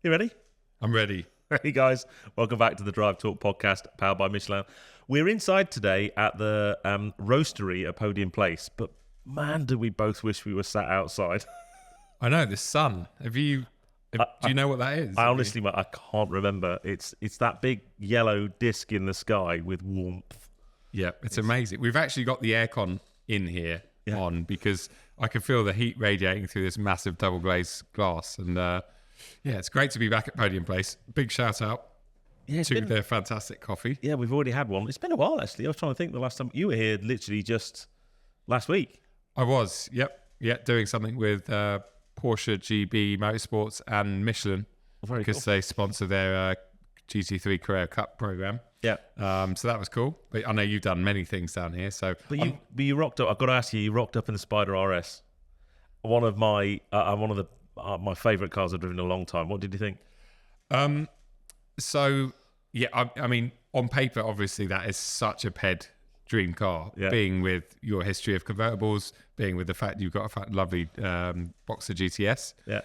You ready? I'm ready. Hey guys, welcome back to the Drive Talk podcast, powered by Michelin. We're inside today at the roastery at Podium Place, but man, do we both wish we were sat outside. I know, the sun. Do you know what that is? I honestly, I can't remember. It's that big yellow disc in the sky with warmth. Yeah, it's amazing. We've actually got the aircon in here on because I can feel the heat radiating through this massive double glazed glass. And it's great to be back at Podium Place. Big shout out to their fantastic coffee. Yeah, we've already had one. It's been a while, actually. I was trying to think the last time you were here, literally just last week. I was, doing something with Porsche, GB Motorsports and Michelin because they sponsor their GT3 Carrera Cup program. Yeah. So that was cool. But I know you've done many things down here. So, but you rocked up. I've got to ask you. You rocked up in the Spider RS, one of my my favourite cars I've driven in a long time. What did you think? I mean, on paper, obviously, that is such a ped dream car. Yeah. Being with your history of convertibles, being with the fact you've got a lovely Boxer GTS. Yeah.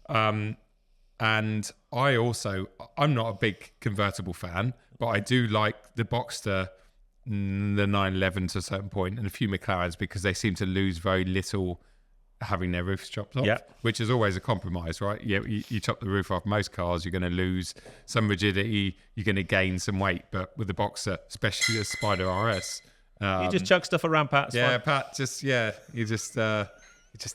And I'm not a big convertible fan, but I do like the Boxster, the 911 to a certain point, and a few McLarens because they seem to lose very little having their roofs chopped off, which is always a compromise, right? You chop the roof off most cars, you're going to lose some rigidity, you're going to gain some weight, but with the Boxer, especially the Spider RS, you just chuck stuff around Pat. Pat he just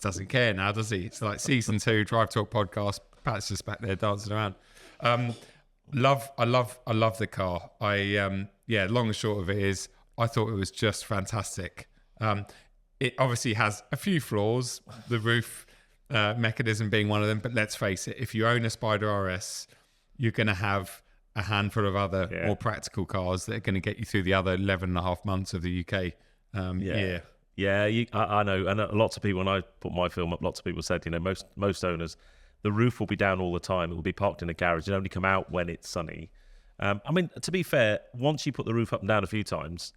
doesn't care now, does he? It's like season 2 Drive Talk podcast. Pat's just back there dancing around. I love the car. Long and short of it is, I thought it was just fantastic. It obviously has a few flaws, the roof mechanism being one of them, but let's face it, if you own a Spider RS, you're going to have a handful of other more practical cars that are going to get you through the other 11 and a half months of the UK year. Yeah, I know. And lots of people, when I put my film up, lots of people said, most owners, the roof will be down all the time. It will be parked in a garage. It only come out when it's sunny. I mean, to be fair, once you put the roof up and down a few times,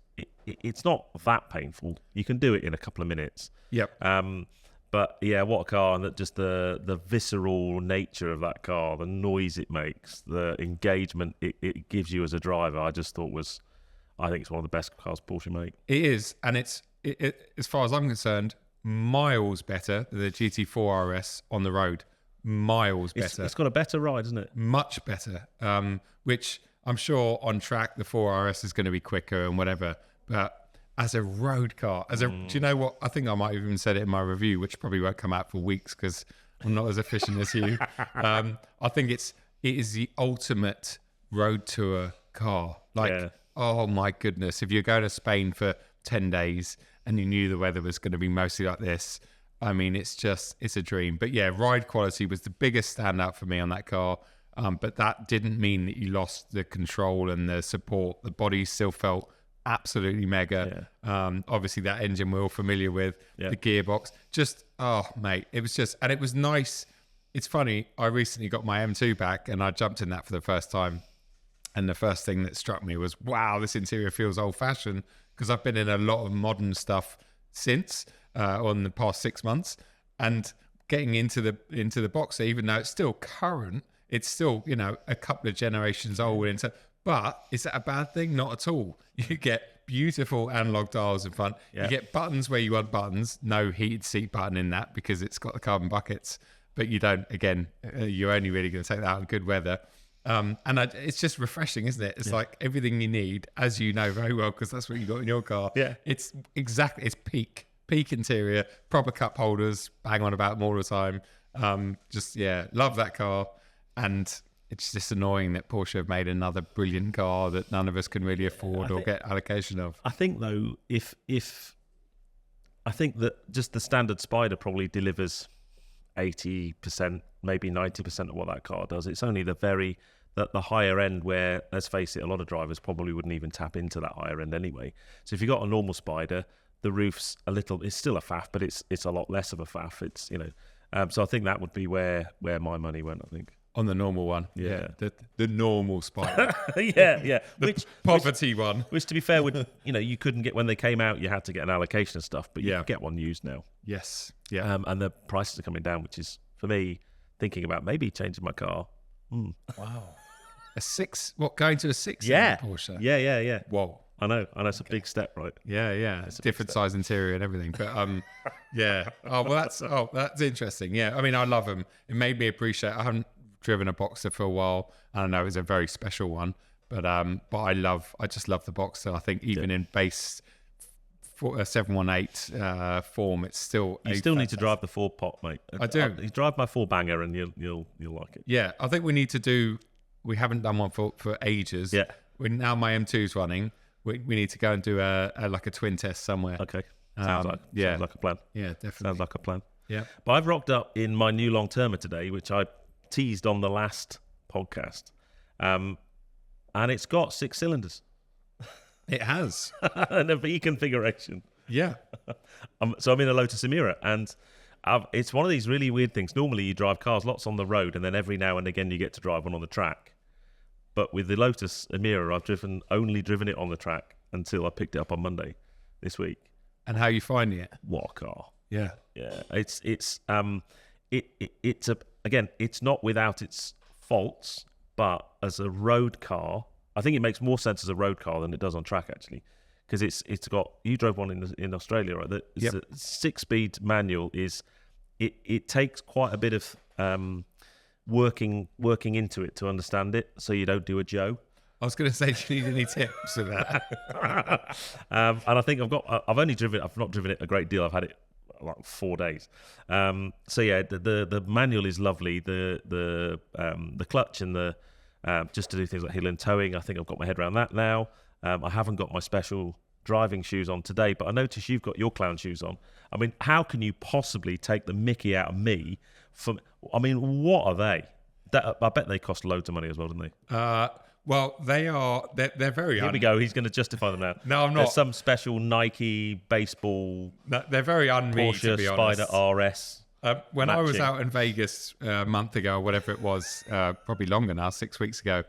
it's not that painful. You can do it in a couple of minutes. Yep. But yeah, what a car, and just the visceral nature of that car, the noise it makes, the engagement it gives you as a driver, I think it's one of the best cars Porsche make. It is, and it's as far as I'm concerned, miles better than the GT4 RS on the road. Miles better. It's got a better ride, isn't it? Much better. Which I'm sure on track the 4RS is going to be quicker and whatever. But as a road car, do you know what? I think I might have even said it in my review, which probably won't come out for weeks because I'm not as efficient as you. I think it is the ultimate road tour car. Oh my goodness! If you're going to Spain for 10 days and you knew the weather was going to be mostly like this, I mean, it's a dream. But yeah, ride quality was the biggest standout for me on that car. But that didn't mean that you lost the control and the support. The body still felt absolutely mega. Yeah. Obviously, that engine we're all familiar with, the gearbox. It was nice. It's funny, I recently got my M2 back and I jumped in that for the first time. And the first thing that struck me was, wow, this interior feels old-fashioned, because I've been in a lot of modern stuff since, on the past 6 months, and getting into the Boxer, even though it's still current, it's still a couple of generations old. But is that a bad thing? Not at all. You get beautiful analog dials in front. Yeah. You get buttons where you want buttons. No heated seat button in that because it's got the carbon buckets. But you don't. Again, you're only really going to take that out in good weather. It's just refreshing, isn't it? It's like everything you need, as you know very well, because that's what you got in your car. Yeah, it's peak interior, proper cup holders, bang on about them all the time. Love that car. And it's just annoying that Porsche have made another brilliant car that none of us can really afford or get allocation of. I think though, I think that just the standard Spider probably delivers 80%, maybe 90% of what that car does. It's only the higher end where, let's face it, a lot of drivers probably wouldn't even tap into that higher end anyway. So if you've got a normal Spider, the roof's it's still a faff, but it's a lot less of a faff. It's so I think that would be where my money went, I think. On the normal one, the normal Spider, the poverty one. Which, to be fair, you couldn't get when they came out. You had to get an allocation of stuff, but you can get one used now. Yes, yeah, and the prices are coming down, which is for me thinking about maybe changing my car. Wow. A 6? What, going to a 6 Yeah. Porsche? Yeah. Whoa. I know. It's a big step, right? Yeah. It's different size interior and everything. But yeah. Oh, well, that's interesting. Yeah. I mean, I love them. It made me appreciate. I haven't driven a Boxer for a while. I don't know. It's a very special one. But I just love the Boxer. I think even in base 718 form, it's still. You still need to drive the 4-pot, mate. I do. You drive my 4-banger, and you'll like it. Yeah, I think we need to do. We haven't done one for ages. Yeah. Now my M2's running. We need to go and do a twin test somewhere. Okay. Sounds like a plan. Yeah, definitely. Sounds like a plan. Yeah. But I've rocked up in my new long-termer today, which I teased on the last podcast, and it's got 6 cylinders. It has. And a V configuration. Yeah. So I'm in a Lotus Emira, and it's one of these really weird things. Normally you drive cars lots on the road, and then every now and again you get to drive one on the track. But with the Lotus Emira, I've only driven it on the track until I picked it up on Monday this week. And how are you finding it? What a car. Yeah. Yeah. It's not without its faults, but as a road car, I think it makes more sense as a road car than it does on track, actually, because it's got. You drove one in Australia, right? The 6-speed manual it takes quite a bit of working into it to understand it, so you don't do a Joe. I was going to say, do you need any tips for that? And I think I've not driven it a great deal. I've had it like 4 days. So yeah, the manual is lovely. The clutch and the just to do things like hill and towing. I think I've got my head around that now. I haven't got my special driving shoes on today, but I noticed you've got your clown shoes on. I mean, how can you possibly take the mickey out of me? What are they? I bet they cost loads of money as well, don't they? Well, they're very. Here we go. He's going to justify them now. No, I'm not. There's some special Nike baseball. No, they're very un-me, Porsche to be honest. Spider RS. When I was out in Vegas a month ago, or whatever it was, probably longer now, 6 weeks ago,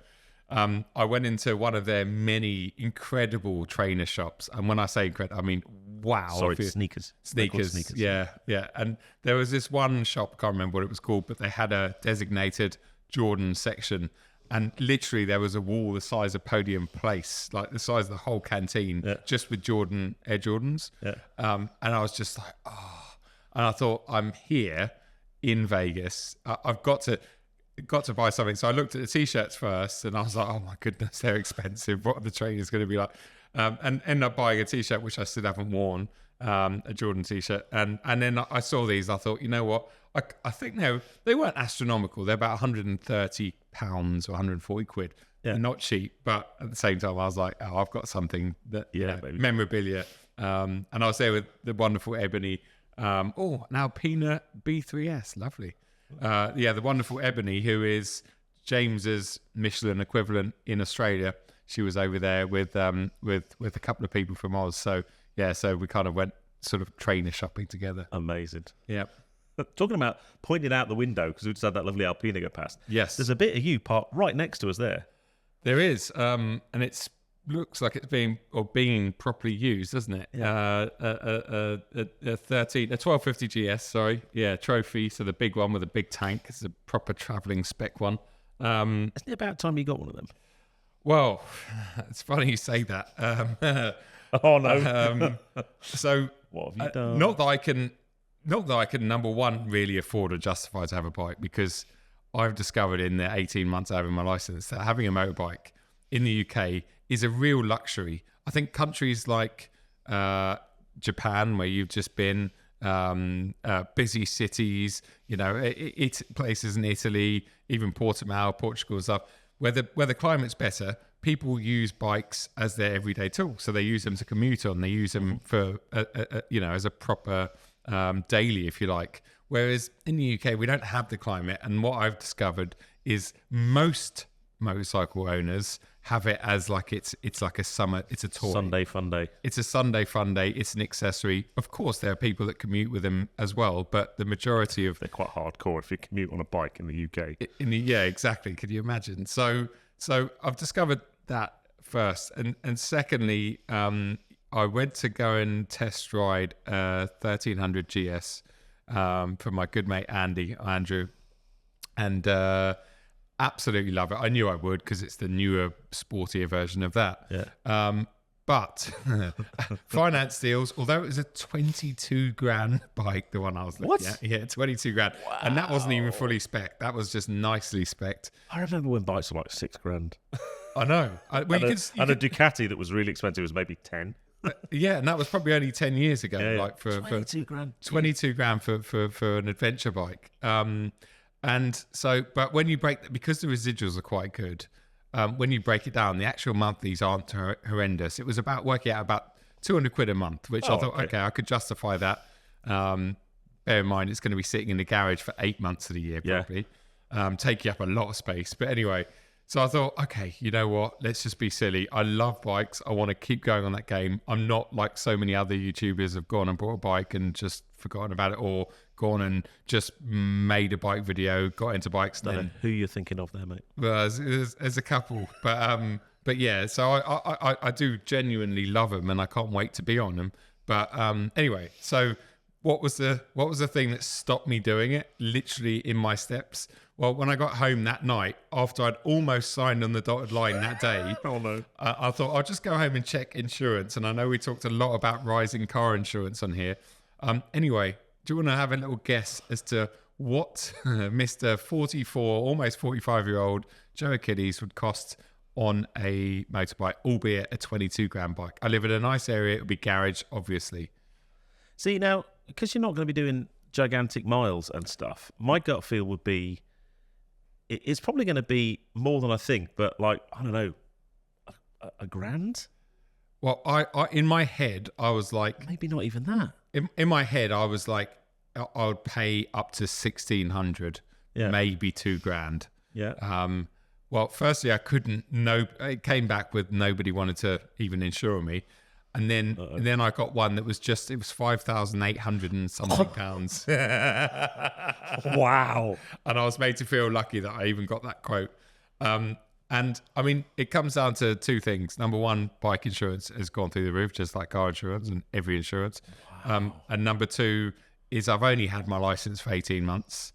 I went into one of their many incredible trainer shops. And when I say incredible, I mean, wow. Sorry, sneakers. Sneakers. Yeah. And there was this one shop, I can't remember what it was called, but they had a designated Jordan section. And literally there was a wall the size of Podium Place, like the size of the whole canteen, just with Air Jordans. Yeah. And I was just like, oh. And I thought, I'm here in Vegas. I've got to buy something. So I looked at the T-shirts first, and I was like, oh my goodness, they're expensive. What are the trainers going to be like? And ended up buying a T-shirt, which I still haven't worn, a Jordan T-shirt. And then I saw these. I thought, you know what? I think they weren't astronomical. They're about £130 or 140 quid. Yeah. They're not cheap, but at the same time, I was like, oh, I've got something that memorabilia. And I was there with the wonderful Ebony. An Alpina B3S, lovely. The wonderful Ebony, who is James's Michelin equivalent in Australia. She was over there with a couple of people from Oz. So we kind of went sort of trainer shopping together. Amazing. Yeah. Talking about pointing out the window, because we just had that lovely Alpina go past. Yes. There's a bit of you parked right next to us there. There is, and it looks like it's being properly used, doesn't it? Yeah. A 1250 GS, sorry. Yeah, trophy, so the big one with a big tank. It's a proper travelling spec one. Isn't it about time you got one of them? Well, it's funny you say that. Oh, no. So, what have you done? Not that I can, number one, really afford or justify to have a bike, because I've discovered in the 18 months I have in my license that having a motorbike in the UK is a real luxury. I think countries like Japan, where you've just been, busy cities, places in Italy, even Portimao, Portugal and stuff, where the climate's better, people use bikes as their everyday tool. So they use them to commute on. They use them for, as a proper daily, if you like. Whereas in the UK, we don't have the climate. And what I've discovered is most motorcycle owners have it as like it's like a summer, it's a toy. Sunday fun day. It's a Sunday fun day. It's an accessory. Of course, there are people that commute with them as well, but the majority of... They're quite hardcore if you commute on a bike in the UK. Yeah, exactly. Could you imagine? So I've discovered that first. And secondly, I went to go and test ride a 1300 GS for my good mate Andrew. And Absolutely love it. I knew I would because it's the newer, sportier version of that. Yeah. But finance deals, although it was a 22 grand bike, the one I was looking at. Yeah, 22 grand. Wow. And that wasn't even fully spec. That was just nicely spec'd. I remember when bikes were like $6,000. I know. A Ducati that was really expensive was maybe 10. Yeah, and that was probably only 10 years ago. Yeah. Like for 22 grand. 22 grand for an adventure bike. And so, but when you because the residuals are quite good, when you break it down, the actual monthlies aren't horrendous. It was working out about 200 quid a month, which I thought, okay, I could justify that. Bear in mind, it's going to be sitting in the garage for 8 months of the year, probably. Taking up a lot of space. But anyway, so I thought, okay, you know what? Let's just be silly. I love bikes. I want to keep going on that game. I'm not like so many other YouTubers have gone and bought a bike and just forgotten about it, or gone and just made a bike video, got into bikes. I don't know who you're thinking of there, mate. Well, there's a couple, but yeah. So I do genuinely love them, and I can't wait to be on them. But anyway, so what was the thing that stopped me doing it? Literally in my steps. Well, when I got home that night, after I'd almost signed on the dotted line that day, I thought I'll just go home and check insurance. And I know we talked a lot about rising car insurance on here. Anyway, do you want to have a little guess as to what Mr. 44, almost 45-year-old Joe Achilles would cost on a motorbike, albeit a 22 grand bike? I live in a nice area. It would be garage, obviously. See, now, because you're not going to be doing gigantic miles and stuff, my gut feel would be it's probably going to be more than I think, but like, I don't know, a grand? Well, I in my head, I was like... Maybe not even that. In my head, I was like, I would pay up to 1,600, maybe 2 grand. Yeah. Well, firstly, I couldn't. It came back with nobody wanted to even insure me, and then I got one that was it was 5,800 and something pounds. Wow. And I was made to feel lucky that I even got that quote. And I mean, it comes down to two things. Number one, bike insurance has gone through the roof, just like car insurance and every insurance. Wow. And number two is I've only had my license for 18 months,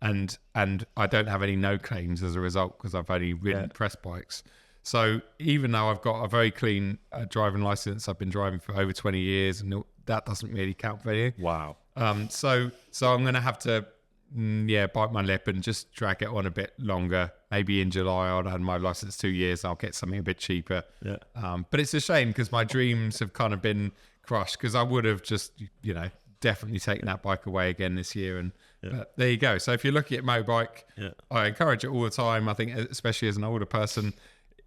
and I don't have any no claims as a result because I've only ridden press bikes. So even though I've got a very clean driving license, I've been driving for over 20 years, and that doesn't really count for anything. Wow. So I'm going to have to, bite my lip and just drag it on a bit longer. Maybe in July I'll have my license 2 years. I'll get something a bit cheaper. Yeah. But it's a shame because my dreams have kind of been crushed because I would have just, definitely taken that bike away again this year. And but there you go. So if you're looking at motorbike, I encourage it all the time. I think especially as an older person,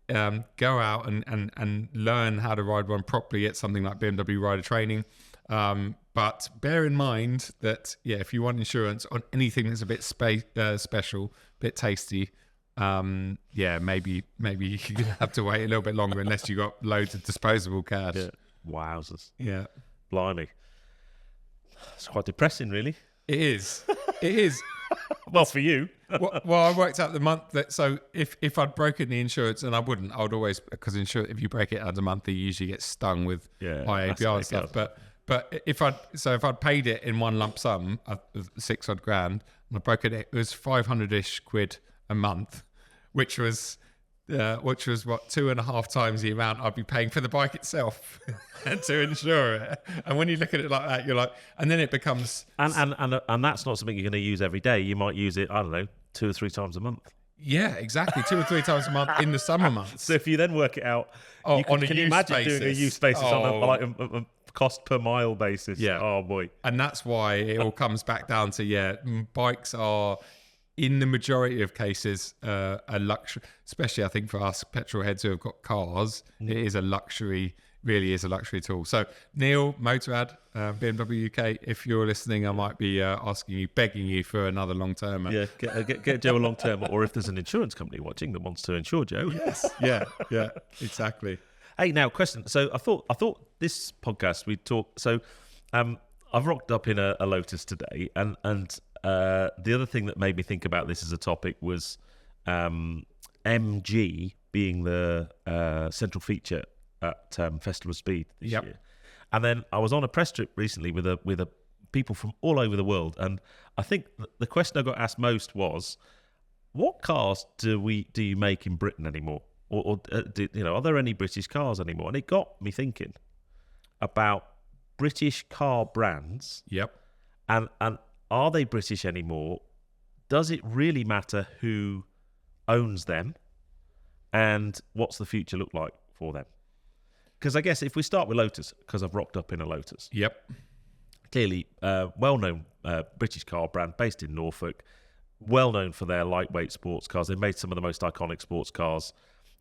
go out and learn how to ride one properly at something like BMW Rider Training. But bear in mind that, if you want insurance on anything that's a bit special, a bit tasty, maybe you're going to have to wait a little bit longer unless you got loads of disposable cash. Yeah. Wowzers. Yeah. Blimey. It's quite depressing, really. It is. It is. Well, for you. well, I worked out the month that, so if I'd broken the insurance, and I wouldn't, I would always, because if you break it as a month, you usually get stung with high APR and stuff. But if I'd paid it in one lump sum of 6 odd grand, and I broke it was 500-ish quid a month, which was what 2.5 times the amount I'd be paying for the bike itself to insure it. And when you look at it like that, you're like, and then it becomes and that's not something you're going to use every day. You might use it, I don't know, 2 or 3 times a month. Yeah, exactly, 2 or 3 times a month in the summer months. So if you then work it out, can you imagine doing a use basis on a cost per mile basis? Yeah. Oh boy. And that's why it all comes back down to bikes are, in the majority of cases, a luxury, especially I think for us petrol heads who have got cars. It is a luxury, really is a luxury tool. So Neil, Motorrad, BMW UK, if you're listening, I might be begging you for another long term. Yeah, get Joe a long term, or if there's an insurance company watching that wants to insure Joe. Yes, yeah, exactly. Hey, now question. So I thought this podcast we'd talk. So I've rocked up in a Lotus today, and the other thing that made me think about this as a topic was MG being the central feature at Festival of Speed this year. And then I was on a press trip recently with people from all over the world, and I think the question I got asked most was, what cars do you make in Britain anymore? Or are there any British cars anymore? And it got me thinking about British car brands. Yep. And are they British anymore? Does it really matter who owns them? And what's the future look like for them? Because I guess if we start with Lotus, because I've rocked up in a Lotus. Yep. Clearly, well-known British car brand based in Norfolk, well-known for their lightweight sports cars. They've made some of the most iconic sports cars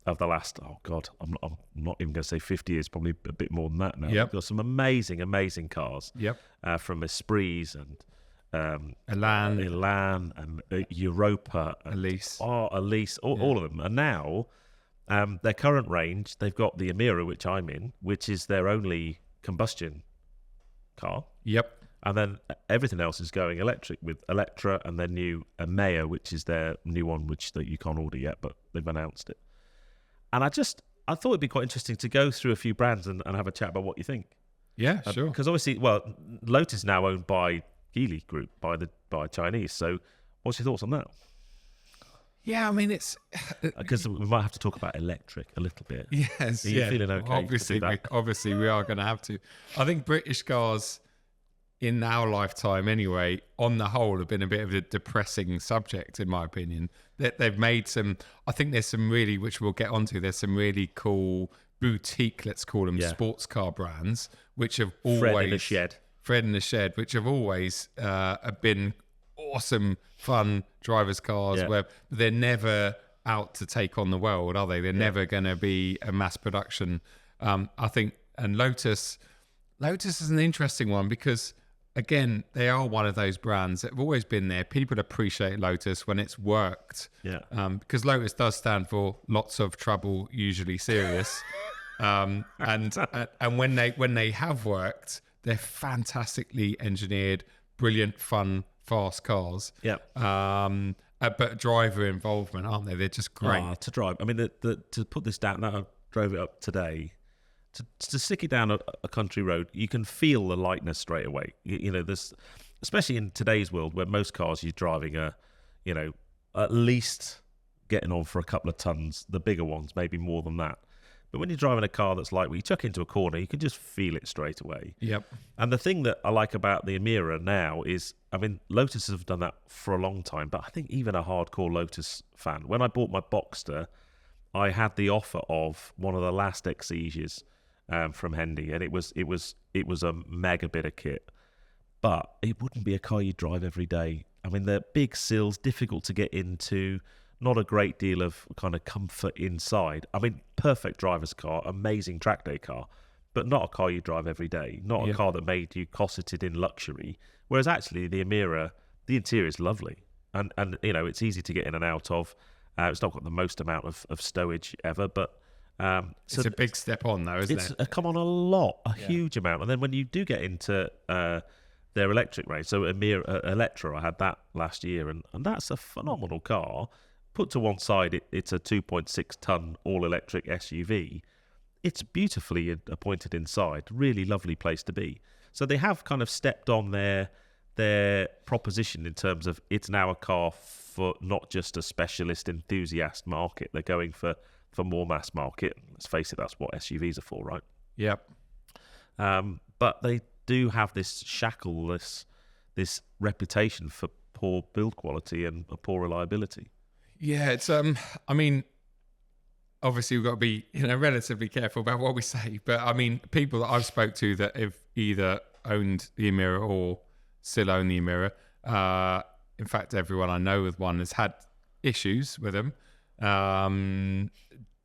of the last, I'm not even going to say 50 years, probably a bit more than that now. Yep. They've got some amazing cars. Yep. From Esprits and Elan and Europa. And, Elise. Elise, all of them. And now, their current range, they've got the Emira, which I'm in, which is their only combustion car. Yep. And then everything else is going electric with Electra and their new Maya, which is their new one, that you can't order yet, but they've announced it. And I thought it'd be quite interesting to go through a few brands and have a chat about what you think. Yeah, sure. Because obviously, Lotus is now owned by Geely Group, by Chinese. So what's your thoughts on that? Yeah, I mean, it's... Because we might have to talk about electric a little bit. Yes, Are you feeling okay Obviously, to do that? obviously, we are going to have to. I think British cars, in our lifetime anyway, on the whole, have been a bit of a depressing subject, in my opinion. That they've made some... I think there's some really, which we'll get onto, there's some really cool boutique, let's call them, sports car brands, which have always... Fred in the Shed, which have always been awesome, fun drivers' cars, where they're never out to take on the world, are they? They're never going to be a mass production. I think, and Lotus is an interesting one because, again, they are one of those brands that have always been there. People appreciate Lotus when it's worked. Yeah. Because Lotus does stand for lots of trouble, usually serious. And when they have worked, they're fantastically engineered, brilliant, fun, fast cars. Yeah. But driver involvement, aren't they? They're just great. To drive. I mean, to put this down, I drove it up today. To stick it down a country road, you can feel the lightness straight away. You know, this, especially in today's world where most cars you're driving are, you know, at least getting on for a couple of tons. The bigger ones, maybe more than that. But when you're driving a car that's lightweight, you chuck into a corner, you can just feel it straight away. Yep. And the thing that I like about the Emira now is, I mean, Lotus have done that for a long time, but I think even a hardcore Lotus fan, when I bought my Boxster, I had the offer of one of the last Exesias from Hendy, and it was a mega bit of kit, but it wouldn't be a car you drive every day. I mean, they're big sills, difficult to get into, not a great deal of kind of comfort inside. I mean, perfect driver's car, amazing track day car, but not a car you drive every day, not a car that made you cosseted in luxury. Whereas actually the Emira, the interior is lovely, and you know, it's easy to get in and out of. It's not got the most amount of stowage ever, but so it's a big step on though, isn't it? It's come on a huge amount. And then when you do get into their electric range, so Emira Electra, I had that last year, and that's a phenomenal car. Put to one side, it's a 2.6 ton all-electric SUV. It's beautifully appointed inside. Really lovely place to be. So they have kind of stepped on their proposition in terms of it's now a car for not just a specialist enthusiast market. They're going for more mass market. Let's face it, that's what SUVs are for, right? Yep. But they do have this shackle, this reputation for poor build quality and a poor reliability. Yeah, it's I mean, obviously we've got to be, you know, relatively careful about what we say, but I mean, people that I've spoke to that have either owned the Emira or still own the Emira, in fact, everyone I know with one has had issues with them.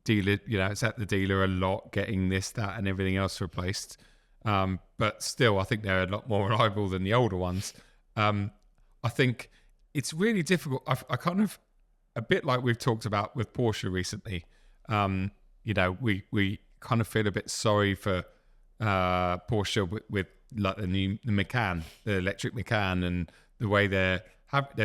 Dealer, you know, it's at the dealer a lot, getting this, that, and everything else replaced. But still, I think they're a lot more reliable than the older ones. I think it's really difficult. I kind of, a bit like we've talked about with Porsche recently, you know, we kind of feel a bit sorry for Porsche with like the Macan, the electric Macan, and the way they're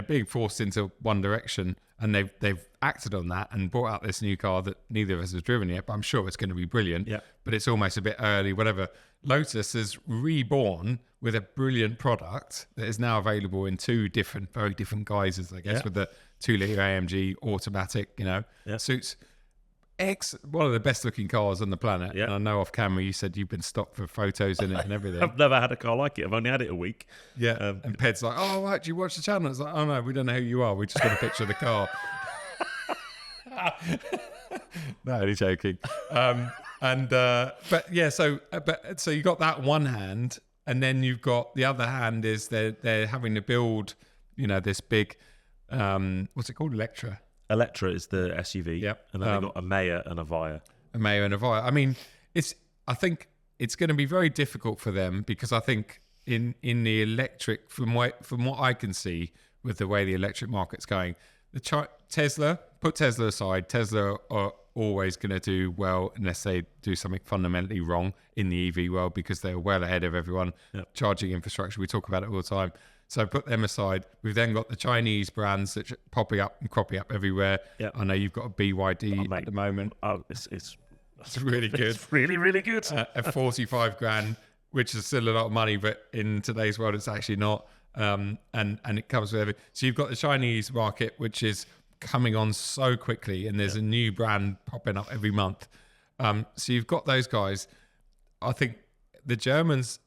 being forced into one direction, and they've acted on that and brought out this new car that neither of us has driven yet, but I'm sure it's going to be brilliant. Yeah. But it's almost a bit early, whatever. Lotus is reborn with a brilliant product that is now available in two very different guises, I guess, with the 2-litre AMG automatic, suits one of the best looking cars on the planet. Yeah. And I know off camera you said you've been stopped for photos in it and everything. I've never had a car like it. I've only had it a week. Yeah. And Ped's like, oh, right, do you watch the channel? It's like, oh no, we don't know who you are. We just got a picture of the car. No, only joking. But so you got that one hand, and then you've got the other hand is they're having to build, this big, what's it called, Electra is the SUV. Yep. And then they've got a Maya and a Via. I mean, I think it's going to be very difficult for them, because I think in the electric, from what I can see with the way the electric market's going, Tesla, put Tesla aside, Tesla are always going to do well unless they do something fundamentally wrong in the EV world, because they're well ahead of everyone. Yep. Charging infrastructure, we talk about it all the time. So put them aside. We've then got the Chinese brands that are popping up and cropping up everywhere. Yep. I know you've got a BYD at the moment. Oh, it's really good. It's really, really good. At 45 grand, which is still a lot of money, but in today's world, it's actually not. And it comes with everything. So you've got the Chinese market, which is coming on so quickly, and there's a new brand popping up every month. So you've got those guys. I think the Germans,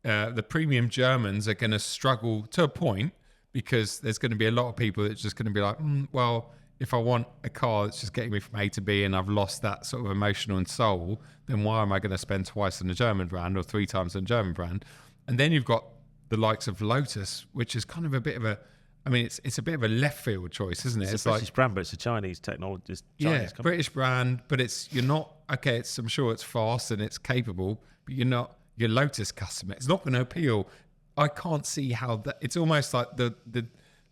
the premium Germans, are going to struggle to a point, because there's going to be a lot of people that's just going to be like, well, if I want a car that's just getting me from A to B and I've lost that sort of emotional and soul, then why am I going to spend twice on a German brand or 3 times on a German brand? And then you've got the likes of Lotus, which is kind of a bit of a, I mean, it's a bit of a left field choice, isn't it? It's a British brand, but it's a Chinese technologist. Chinese company. British brand, but you're not, okay, I'm sure it's fast and it's capable, but you're not your Lotus customer. It's not going to appeal. I can't see how that, it's almost like the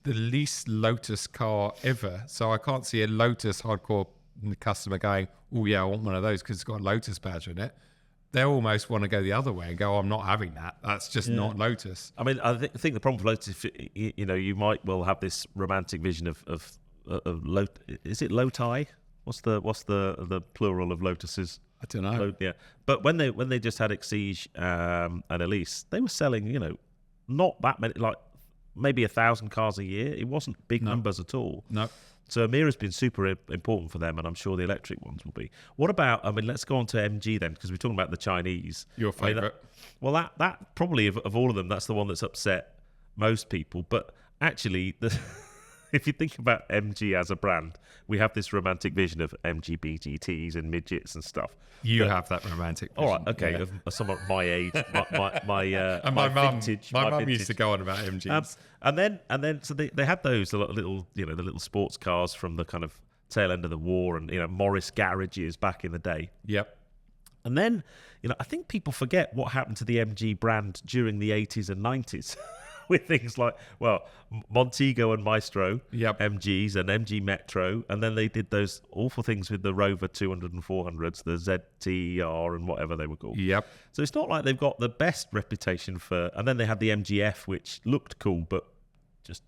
least Lotus car ever. So I can't see a Lotus hardcore customer going, oh yeah, I want one of those because it's got a Lotus badge in it. They almost want to go the other way and go, I'm not having that. That's just not Lotus. I mean, I think the problem with Lotus, you might well have this romantic vision of Lotus. Is it Loti? What's the plural of Lotuses? I don't know. Yeah, but when they just had Exige and Elise, they were selling, not that many, like maybe 1,000 cars a year. It wasn't big numbers at all. No. So Amira's been super important for them, and I'm sure the electric ones will be. What about, let's go on to MG then, because we're talking about the Chinese. Your favourite? That probably, of all of them, that's the one that's upset most people. But actually, if you think about MG as a brand, we have this romantic vision of MG BGTs and midgets and stuff. You have that romantic vision. All right, okay, of someone my age, my vintage. My mum used to go on about MGs. And then, so they had those little, the little sports cars from the kind of tail end of the war, and Morris garages back in the day. Yep. And then, I think people forget what happened to the MG brand during the 80s and 90s. With things like, Montego and Maestro, MGs, and MG Metro, and then they did those awful things with the Rover 200 and 400s, the ZTR and whatever they were called. Yep. So it's not like they've got the best reputation for, and then they had the MGF, which looked cool, but just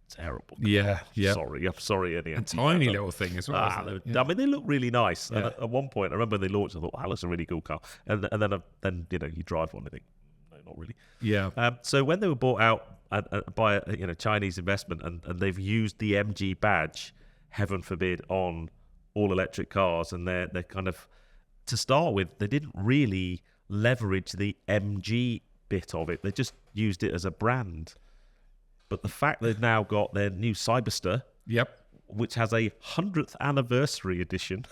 terrible. Yeah, yeah. I'm sorry, any a tiny little thing as well. I mean, they look really nice. Yeah. And at one point, I remember they launched, I thought, that looks a really cool car. And then you drive one, I think, not really. Yeah. So when they were bought out by Chinese investment, and they've used the MG badge, heaven forbid, on all electric cars, and they're kind of, to start with, they didn't really leverage the MG bit of it. They just used it as a brand. But the fact they've now got their new Cyberster, which has a 100th anniversary edition.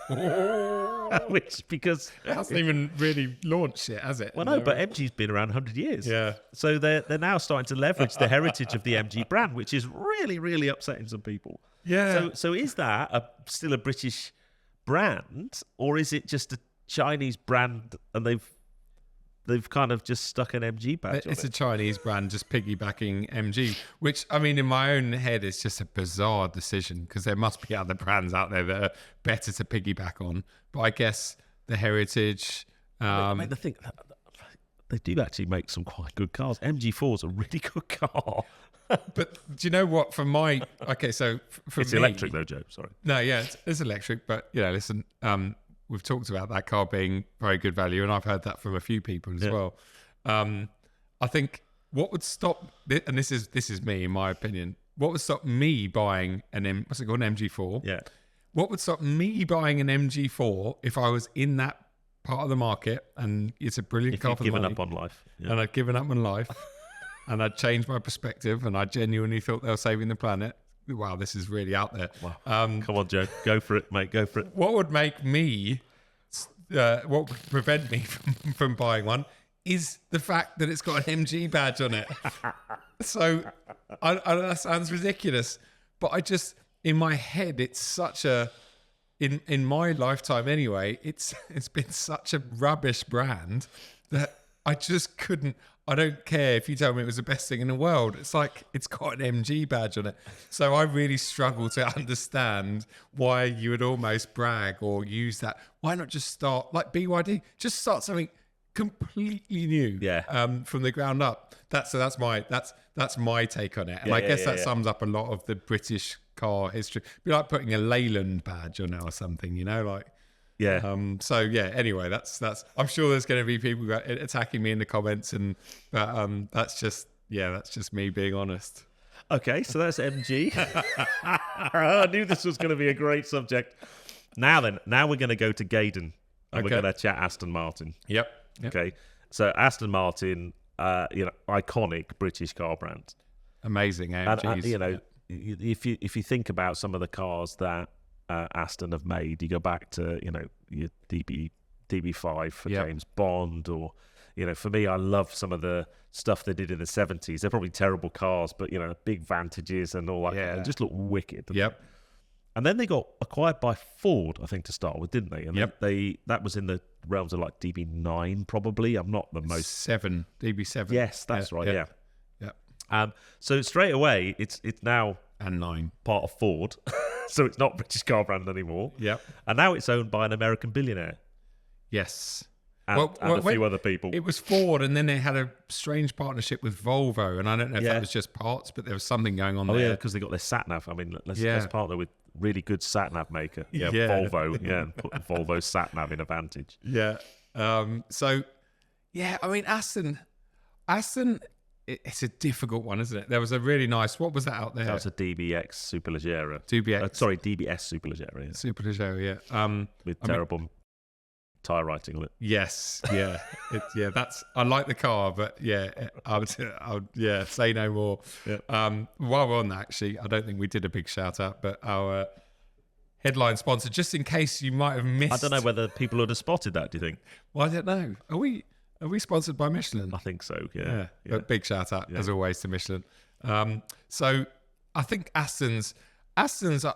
Because it hasn't even really launched yet, has it? Well, no, but MG's been around 100 years. Yeah. So they're now starting to leverage the heritage of the MG brand, which is really, really upsetting some people. Yeah. So is that still a British brand, or is it just a Chinese brand and they've kind of just stuck an MG badge on it? It's a it? Chinese brand just piggybacking MG, which, I mean, in my own head, it's just a bizarre decision, because there must be other brands out there that are better to piggyback on. But I guess the heritage... the thing, they do actually make some quite good cars. MG4 is a really good car. But do you know what? For my... Okay, so for it's me... electric though, Joe, sorry. No, yeah, it's electric, but, listen... we've talked about that car being very good value, and I've heard that from a few people as well. I think what would stop, and this is me, in my opinion, what would stop me buying what's it called, an MG4? Yeah. What would stop me buying an MG4 if I was in that part of the market and it's a brilliant car for the money, up on life. Yeah. and I'd given up on life and I'd changed my perspective and I genuinely thought they were saving the planet. Wow, this is really out there. Wow. Come on, Joe. Go for it, mate. Go for it. What would make me, what would prevent me from buying one is the fact that it's got an MG badge on it. So I know that sounds ridiculous, but I just, in my head, it's such a, in my lifetime anyway, it's been such a rubbish brand that I just couldn't. I don't care if you tell me it was the best thing in the world. It's like it's got an MG badge on it. So I really struggle to understand why you would almost brag or use that. Why not just start like BYD? Just start something completely new, from the ground up. That's my take on it, and I guess that sums up a lot of the British car history. It'd be like putting a Leyland badge on it or something, like. Yeah. So yeah. Anyway, that's. I'm sure there's going to be people attacking me in the comments, and that's just me being honest. Okay, so that's MG. I knew this was going to be a great subject. Now we're going to go to Gaydon, and we're going to chat Aston Martin. Yep. Okay, so Aston Martin, iconic British car brand. Amazing AMGs. And, if you think about some of the cars that Aston have made, you go back to your DB5 for James Bond, or for me, I love some of the stuff they did in the 70s. They're probably terrible cars, but big Vantages and all that. Yeah. They just look wicked. Yep. And then they got acquired by Ford, I think, to start with, didn't they? And that was in the realms of like DB9, probably. I'm not the most DB7. Yes, that's right. Yeah. So straight away, it's now and 9 part of Ford, so it's not British car brand anymore. Yeah. And now it's owned by an American billionaire. Yes. And a few other people. It was Ford, and then they had a strange partnership with Volvo, and I don't know if that was just parts, but there was something going on there. Oh yeah, because they got their sat-nav. I mean, let's partner with really good sat-nav maker. Volvo. And put Volvo sat-nav in a Vantage. Yeah. So, yeah, I mean, Aston, it's a difficult one, isn't it? There was a really nice, what was that out there? That was a DBX Superleggera. DBX. DBS Superleggera. Yeah. Superleggera, yeah. With terrible tyre writing on it. Yes, yeah. That's, I like the car, but I would say no more. Yeah. While we're on that, actually, I don't think we did a big shout out, but our headline sponsor, just in case you might have missed. I don't know whether people would have spotted that, do you think? Well, I don't know. Are we sponsored by Michelin? I think so, yeah. But big shout out, as always, to Michelin. So I think Aston's I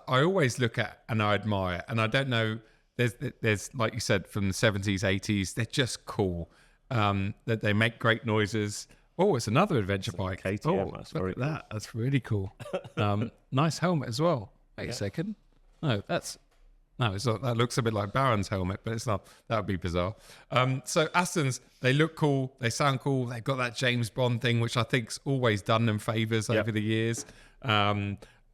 always look at and I admire, and I don't know, there's like you said, from the 70s, 80s, they're just cool. That they make great noises. Oh, it's another adventure bike. KTM, that's very cool. That's really cool. Nice helmet as well. Wait a second. No, it's not. That looks a bit like Baron's helmet, but it's not. That would be bizarre. So Aston's, they look cool. They sound cool. They've got that James Bond thing, which I think's always done them favours over the years.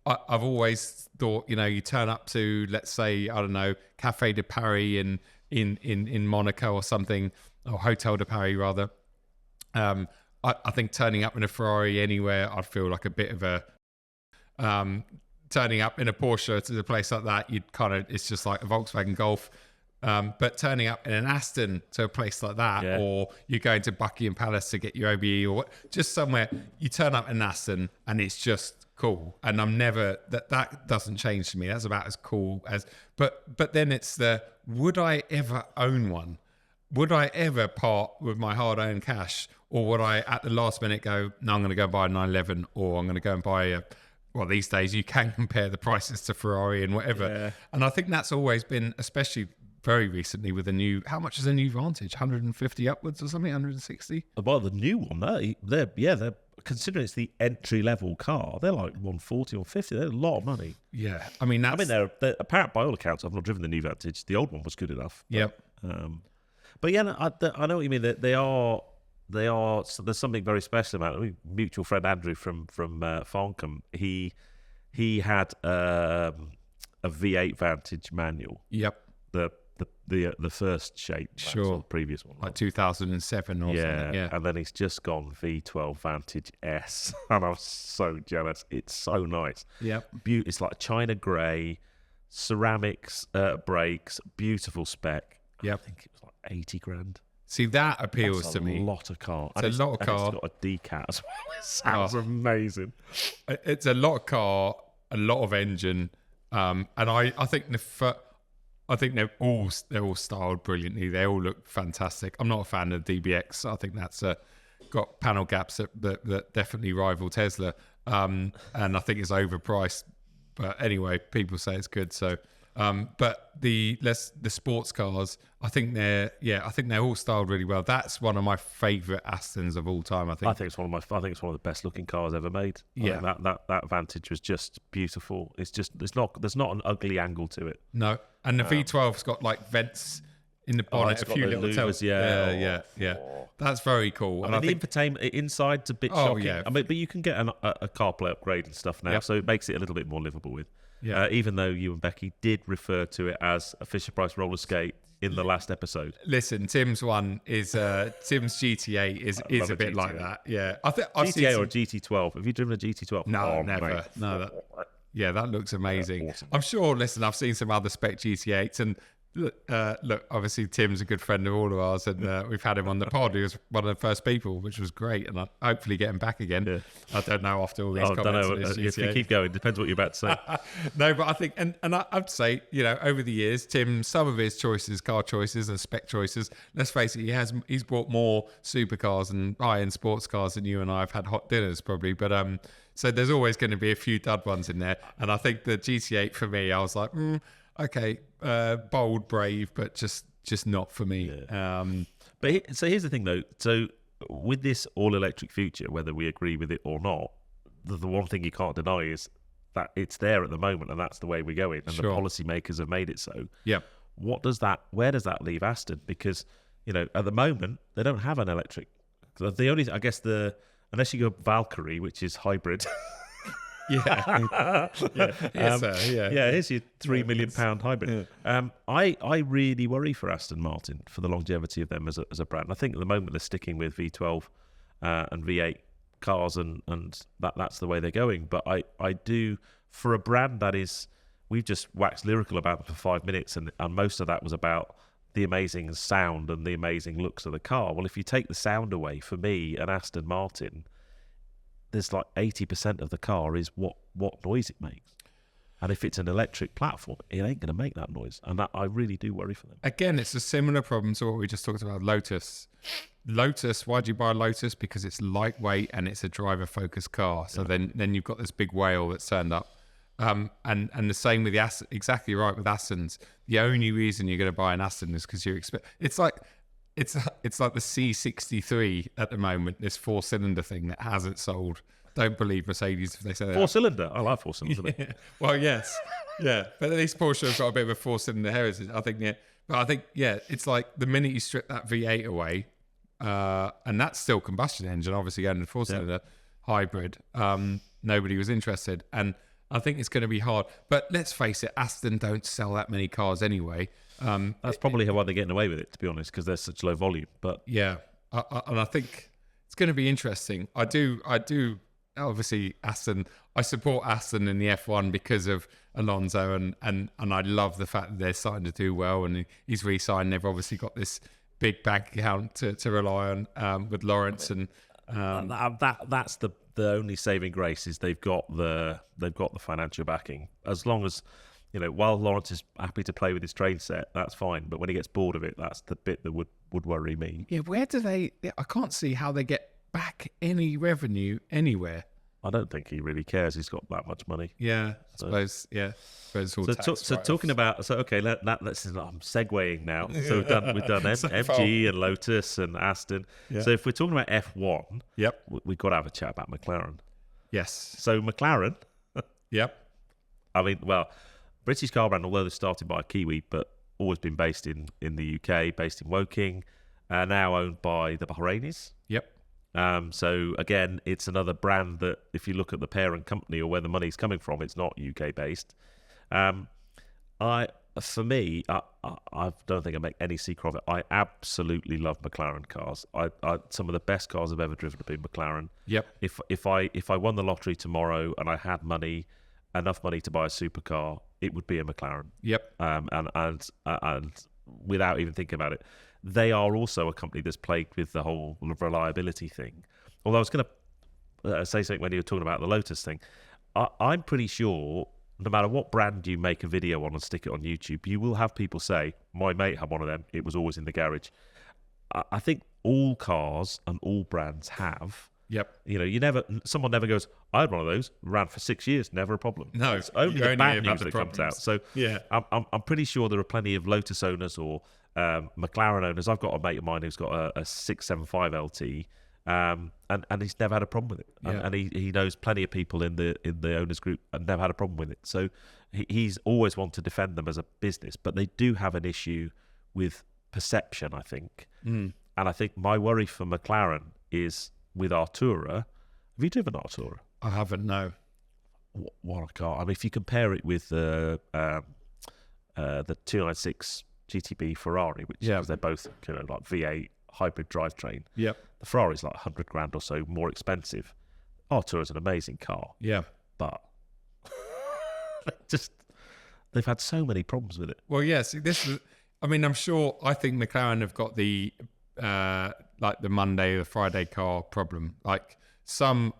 I've always thought, you turn up to, let's say, I don't know, Café de Paris in Monaco or something, or Hotel de Paris rather. I think turning up in a Ferrari anywhere, I'd feel like a bit of a turning up in a Porsche to a place like that, it's just like a Volkswagen Golf. But turning up in an Aston to a place like that, or you're going to Buckingham Palace to get your OBE, or just somewhere, you turn up in an Aston and it's just cool. And I'm never, that doesn't change to me. That's about as cool as, but then it's would I ever own one? Would I ever part with my hard-earned cash, or would I at the last minute go, no, I'm going to go buy a 911, or I'm going to go and buy well, these days you can compare the prices to Ferrari and whatever. Yeah. And I think that's always been, especially very recently with how much is a new Vantage? 150 upwards or something, 160? Well, the new one, they're considering it's the entry level car, they're like 140 or 50. They're a lot of money. Yeah. I mean, they're apparent by all accounts. I've not driven the new Vantage. The old one was good enough. Yep. But yeah, I know what you mean. They are. So there's something very special about it. I mean, mutual friend Andrew from Farncombe. He had a V8 Vantage manual. Yep. The the first shape. Sure. The previous one. Like 2007 or something. Yeah. And then he's just gone V12 Vantage S, and I'm so jealous. It's so nice. Yep. It's like China grey, ceramics, brakes, beautiful spec. Yep. I think it was like 80 grand. See, that appeals That's to me. a lot of car. It's a lot of car. It's got a decat as well. It sounds amazing. It's a lot of car, a lot of engine, and I think they're all styled brilliantly. They all look fantastic. I'm not a fan of DBX. I think that's got panel gaps that definitely rival Tesla, and I think it's overpriced. But anyway, people say it's good. So, but the sports cars, I think they're all styled really well. That's one of my favourite Astons of all time. I think it's one of the best looking cars ever made. Yeah, that Vantage was just beautiful. There's not an ugly angle to it. No, and the V12's got like vents in the bonnet, it's a got few the little louvers, tells. yeah. That's very cool. And I think the infotainment inside's a bit shocking. Yeah. I mean, but you can get a CarPlay upgrade and stuff now, so it makes it a little bit more livable with. Yeah. Even though you and Becky did refer to it as a Fisher-Price roller skate in the last episode. Listen, Tim's one is Tim's GT8 is a bit like that. Yeah, I think I've GTA or a GT12. Have you driven a GT12? No, never. Mate. No, that looks amazing. Awesome. I'm sure. Listen, I've seen some other spec GT8s, and look, obviously Tim's a good friend of all of ours, and we've had him on the pod. He was one of the first people, which was great, and I hopefully get him back again. Yeah. I don't know after all these comments. I don't know. If you keep going, depends what you're about to say. No, but I think, and I'd say, over the years, Tim, some of his car choices and spec choices, let's face it, he's bought more supercars and high-end sports cars than you and I have had hot dinners probably, but so there's always going to be a few dud ones in there, and I think the GT8 for me, I was like, okay, bold, brave, but just not for me. Yeah. So here's the thing, though. So with this all-electric future, whether we agree with it or not, the one thing you can't deny is that it's there at the moment, and that's the way we're going. And the policymakers have made it so. Yeah. Where does that leave Aston? Because at the moment they don't have an electric. The only, I guess, unless you go Valkyrie, which is hybrid. Yeah. Here's your £3 million hybrid. Yeah. I really worry for Aston Martin for the longevity of them as a brand. I think at the moment they're sticking with V12 and V8 cars, and that's the way they're going. But I do, for a brand that is, we've just waxed lyrical about them for 5 minutes, and most of that was about the amazing sound and the amazing looks of the car. Well, if you take the sound away, for me, an Aston Martin, there's like 80% of the car is what noise it makes. And if it's an electric platform, it ain't going to make that noise. And that, I really do worry for them. Again, it's a similar problem to what we just talked about, Lotus. Why'd you buy Lotus? Because it's lightweight and it's a driver-focused car. So then you've got this big whale that's turned up. And the same with the Aston. Exactly right with Astons. The only reason you're going to buy an Aston is because you expect. It's like the C63 at the moment. This 4-cylinder thing that hasn't sold. Don't believe Mercedes if they say that. 4-cylinder. I like 4-cylinder. Yeah. Well, yes, yeah. But at least Porsche have got a bit of a 4-cylinder heritage. I think. Yeah. But I think it's like the minute you strip that V8 away, and that's still combustion engine, obviously going to 4-cylinder hybrid. Nobody was interested, and I think it's going to be hard. But let's face it, Aston don't sell that many cars anyway. That's probably why they're getting away with it, to be honest, because they're such low volume. But yeah, and I think it's going to be interesting. I do. Obviously, Aston. I support Aston in the F1 because of Alonso, and I love the fact that they're starting to do well, and he's re-signed. They've obviously got this big bank account to rely on with Lawrence, and that's the only saving grace is they've got the financial backing. As long as while Lawrence is happy to play with his train set, that's fine. But when he gets bored of it, that's the bit that would worry me. Yeah, where do they? I can't see how they get back any revenue anywhere. I don't think he really cares. He's got that much money. Yeah, I suppose. Yeah, it's all talking about. I'm segueing now. So we've done MG and Lotus and Aston. Yeah. So if we're talking about F1, we've got to have a chat about McLaren. Yes. So McLaren. Yep. I mean, well, British car brand, although they started by a Kiwi, but always been based in the UK, based in Woking, now owned by the Bahrainis. Yep. So again, it's another brand that if you look at the parent company or where the money's coming from, it's not UK based. for me, I don't think I make any secret of it. I absolutely love McLaren cars. Some of the best cars I've ever driven have been McLaren. Yep. If I won the lottery tomorrow and I had enough money to buy a supercar, it would be a McLaren. Yep. And without even thinking about it, they are also a company that's plagued with the whole reliability thing. Although I was going to say something when you were talking about the Lotus thing. I'm pretty sure no matter what brand you make a video on and stick it on YouTube, you will have people say, my mate had one of them, it was always in the garage. I think all cars and all brands have. Yep. Someone never goes, I had one of those, ran for 6 years, never a problem. No, it's only the bad news that problems. comes out. So yeah, I'm pretty sure there are plenty of Lotus owners or McLaren owners. I've got a mate of mine who's got a 675 LT. And he's never had a problem with it, and he knows plenty of people in the owners group and never had a problem with it. So he's always wanted to defend them as a business, but they do have an issue with perception, I think. And I think my worry for McLaren is with Artura. Have you driven Artura? I haven't. No. What a car! I mean, if you compare it with the 296 GTB Ferrari, which because they're both like V8 hybrid drivetrain. Yep. The Ferrari's like 100 grand or so more expensive. Artura is an amazing car. Yeah. But they've had so many problems with it. Well, yes. I think McLaren have got the like the Monday or Friday car problem. Like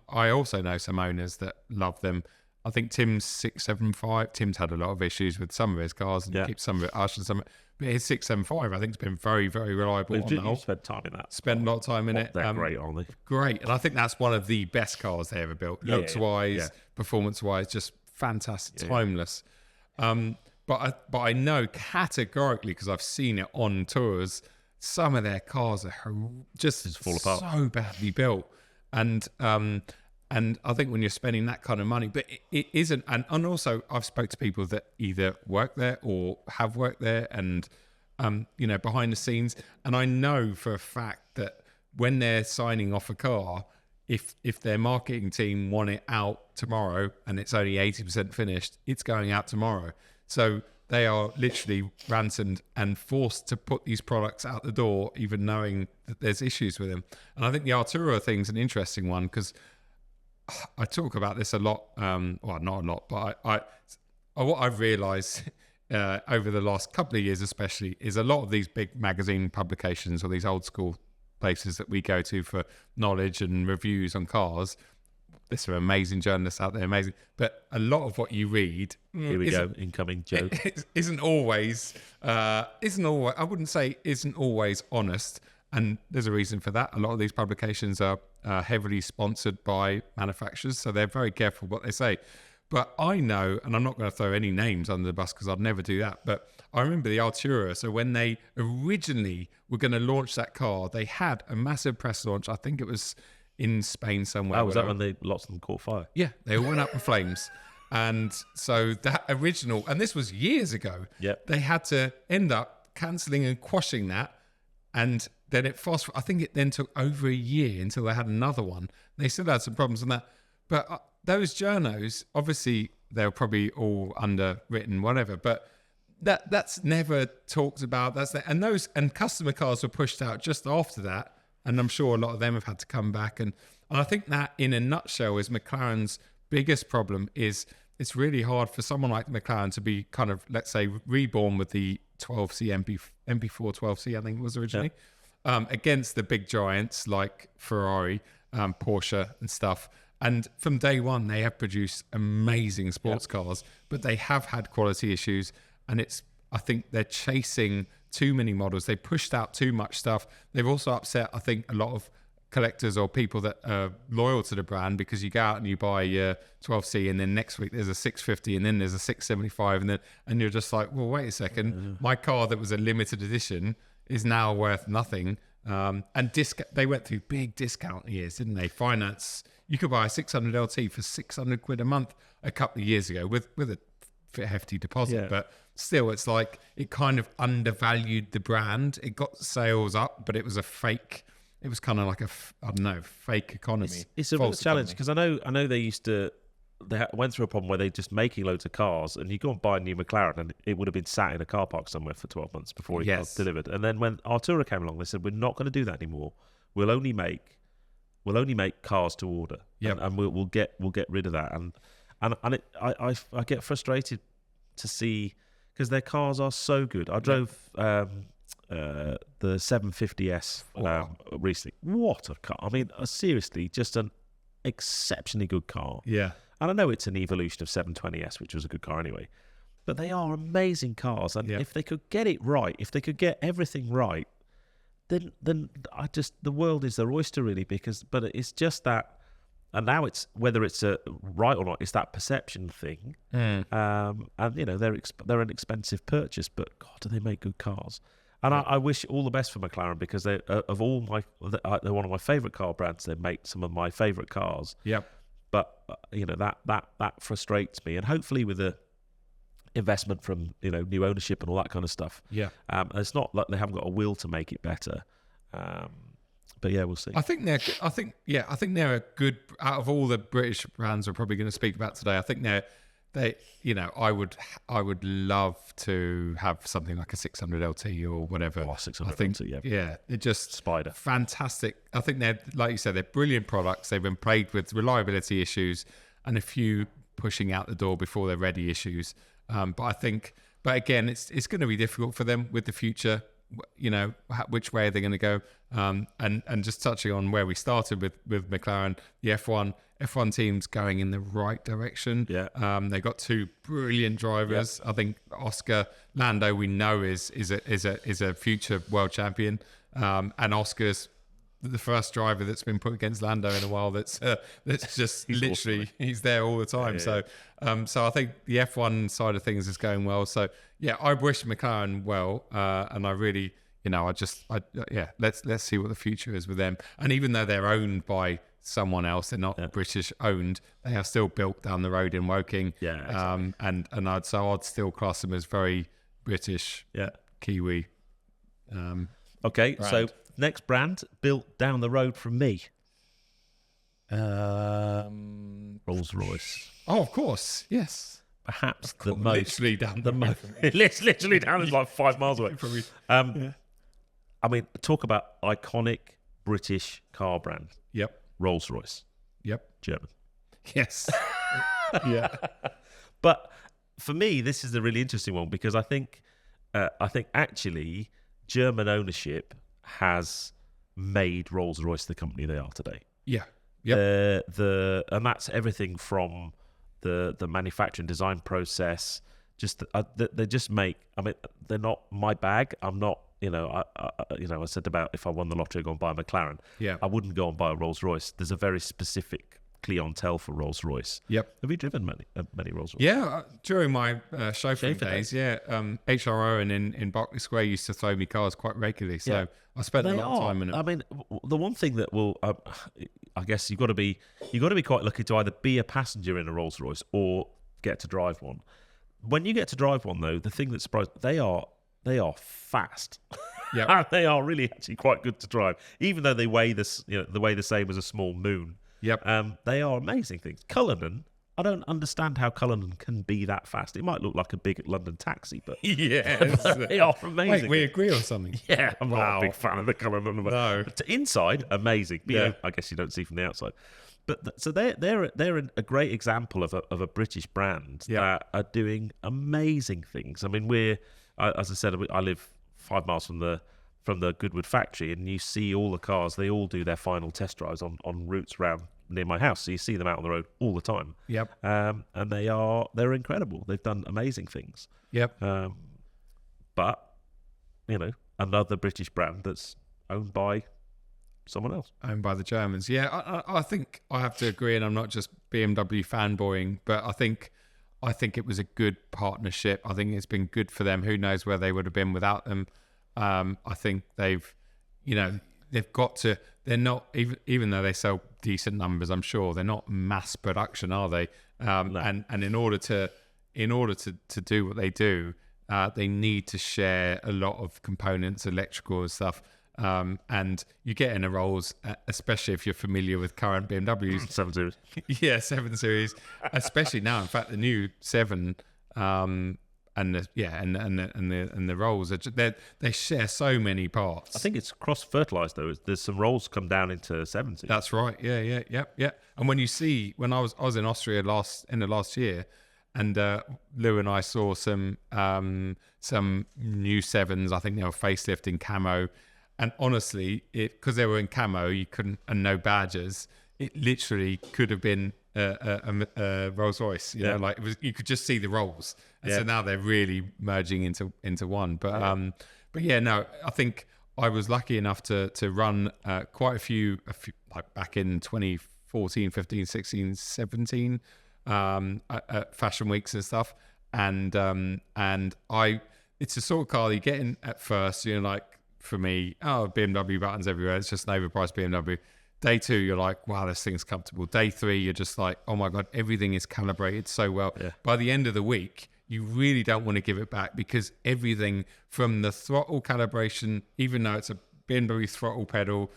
I also know some owners that love them. I think Tim's 675. Tim's had a lot of issues with some of his cars and keeps some of it harsh and some. But his 675, I think, has been very, very reliable. You've spent time in that. Spent a lot of time in it. They're great, aren't they? Great, and I think that's one of the best cars they ever built. Looks-wise, performance-wise, just fantastic, timeless. But I know categorically because I've seen it on tours. Some of their cars are just fall apart. So badly built, and I think when you're spending that kind of money, but it isn't. And also, I've spoke to people that either work there or have worked there, and behind the scenes. And I know for a fact that when they're signing off a car, if their marketing team want it out tomorrow and it's only 80% finished, it's going out tomorrow. So they are literally ransomed and forced to put these products out the door, even knowing that there's issues with them. And I think the Artura thing's an interesting one because I talk about this a lot. Well, not a lot, but what I've realised over the last couple of years, especially, is a lot of these big magazine publications or these old school places that we go to for knowledge and reviews on cars. There's some amazing journalists out there, amazing. But a lot of what you read, here we go, incoming joke, isn't always. I wouldn't say isn't always honest. And there's a reason for that. A lot of these publications are heavily sponsored by manufacturers, so they're very careful what they say. But I know, and I'm not going to throw any names under the bus because I'd never do that, but I remember the Artura. So when they originally were going to launch that car, they had a massive press launch. I think it was in Spain somewhere. Oh, was that when lots of them caught fire? Yeah, they all went up in flames. And so that original, and this was years ago, they had to end up cancelling and quashing that. And then I think it then took over a year until they had another one. They still had some problems on that. But those journos, obviously, they were probably all underwritten, whatever. But that's never talked about. And customer cars were pushed out just after that. And I'm sure a lot of them have had to come back. And I think that, in a nutshell, is McLaren's biggest problem. Is it's really hard for someone like McLaren to be kind of, let's say, reborn with the 12C MP4 12C, I think it was originally. Against the big giants like Ferrari, Porsche and stuff. And from day one, they have produced amazing sports cars, but they have had quality issues. And I think they're chasing too many models. They pushed out too much stuff. They've also upset, I think, a lot of collectors or people that are loyal to the brand, because you go out and you buy your 12C and then next week there's a 650 and then there's a 675 and you're just like, well, wait a second. My car that was a limited edition is now worth nothing. And they went through big discount years, didn't they? Finance. You could buy a 600 LT for 600 quid a month a couple of years ago with a hefty deposit. But still, it's like it kind of undervalued the brand. It got sales up, but it was a fake. It was kind of like fake economy. It's a real challenge because I know they used to went through a problem where they're just making loads of cars, and you go and buy a new McLaren, and it would have been sat in a car park somewhere for 12 months before it got delivered. And then when Artura came along, they said, we're not going to do that anymore. We'll only make cars to order, and we'll get rid of that. And I get frustrated to see, because their cars are so good. I drove the 750S recently. What a car! I mean, seriously, just an exceptionally good car. Yeah. And I know it's an evolution of 720S, which was a good car anyway. But they are amazing cars, and if they could get it right, if they could get everything right, then the world is their oyster, really. But it's just that, and now it's whether it's right or not, it's that perception thing. And they're an expensive purchase, but God, do they make good cars? And I wish all the best for McLaren, because they're one of my favourite car brands. They make some of my favourite cars. Yep. But that frustrates me, and hopefully with the investment from new ownership and all that kind of stuff. Yeah. It's not like they haven't got a will to make it better. But yeah, we'll see. I think they're a good, out of all the British brands we're probably going to speak about today. I think I would love to have something like a 600 LT or whatever. 600 I think, LT, yeah, they're just Spider. Fantastic. I think they're, like you said, they're brilliant products. They've been plagued with reliability issues and a few pushing out the door before they're ready issues. But again, it's going to be difficult for them with the future. Which way are they going to go? And just touching on where we started with McLaren, the F1 team's going in the right direction. Yeah. They've got two brilliant drivers. Yeah. I think Oscar Lando, we know is a future world champion. And Oscar's the first driver that's been put against Lando in a while. That's just literally awesome. He's there all the time. Yeah. So I think the F1 side of things is going well. So yeah, I wish McLaren well, and I really, let's see what the future is with them. And even though they're owned by someone else, they're not British owned. They are still built down the road in Woking. Yeah. Exactly. And I'd still class them as very British. Yeah. Kiwi. Okay, brand. So next brand built down the road from me. Rolls-Royce. Oh, of course, yes. Perhaps the most. Literally down the most. It's literally down. It's like 5 miles away. I mean, talk about iconic British car brand. Yep. Rolls-Royce. Yep. German. Yes. Yeah. But for me, this is a really interesting one, because I think actually German ownership has made Rolls-Royce the company they are today. Yeah. Yep. And that's everything from the manufacturing design process. Just they just make. I mean, they're not my bag. I'm not. I said about if I won the lottery, I'd go and buy a McLaren. Yeah. I wouldn't go and buy a Rolls-Royce. There's a very specific clientele for Rolls-Royce. Yep. Have you driven many Rolls-Royce? Yeah, during my chauffeuring days, yeah. HRO and in Berkeley Square used to throw me cars quite regularly, so I spent a lot of time in it. I mean, the one thing that will, I guess you've got to be quite lucky to either be a passenger in a Rolls-Royce or get to drive one. When you get to drive one, though, the thing that surprised they are fast. Yeah, they are really actually quite good to drive, even though they weigh the same as a small moon. Yep. They are amazing things. Cullinan, I don't understand how Cullinan can be that fast. It might look like a big London taxi, but they are amazing. Wait, we agree on something. Yeah, I'm not a big fan of the Cullinan. No. But inside, amazing. But, I guess you don't see from the outside. But so they're a great example of a British brand that are doing amazing things. I mean, as I said, I live 5 miles from the Goodwood factory, and you see all the cars. They all do their final test drives on routes around near my house, so you see them out on the road all the time. Yep. And they're incredible. They've done amazing things. Yep. But another British brand that's owned by someone else. Owned by the Germans. Yeah, I think I have to agree, and I'm not just BMW fanboying, but I think it was a good partnership. I think it's been good for them. Who knows where they would have been without them. I think they've got to. They're not even though they sell decent numbers. I'm sure they're not mass production, are they? No. And in order to do what they do, they need to share a lot of components, electrical and stuff. And you get in a Rolls, especially if you're familiar with current BMWs. 7 Series. Yeah, 7 Series, especially now. In fact, the new 7 and the Rolls they share so many parts. I think it's cross-fertilized though. There's some Rolls come down into 7 Series. That's right. Yeah. And when I was in Austria end of last year, and Lou and I saw some new 7s. I think they were facelift in camo, and honestly, because they were in camo, you couldn't, and no badges. It literally could have been a Rolls-Royce. You know, like you could just see the rolls. And so now they're really merging into one. But yeah, no, I think I was lucky enough to run quite a few like back in 2014, 15, 16, 17 at fashion weeks and stuff. And it's a sort of car that you get in at first, you know, like for me, BMW buttons everywhere. It's just an overpriced BMW. Day 2, you're like, wow, this thing's comfortable. Day 3, you're just like, oh my God, everything is calibrated so well. Yeah. By the end of the week, you really don't want to give it back, because everything from the throttle calibration, even though it's a BMW throttle pedal,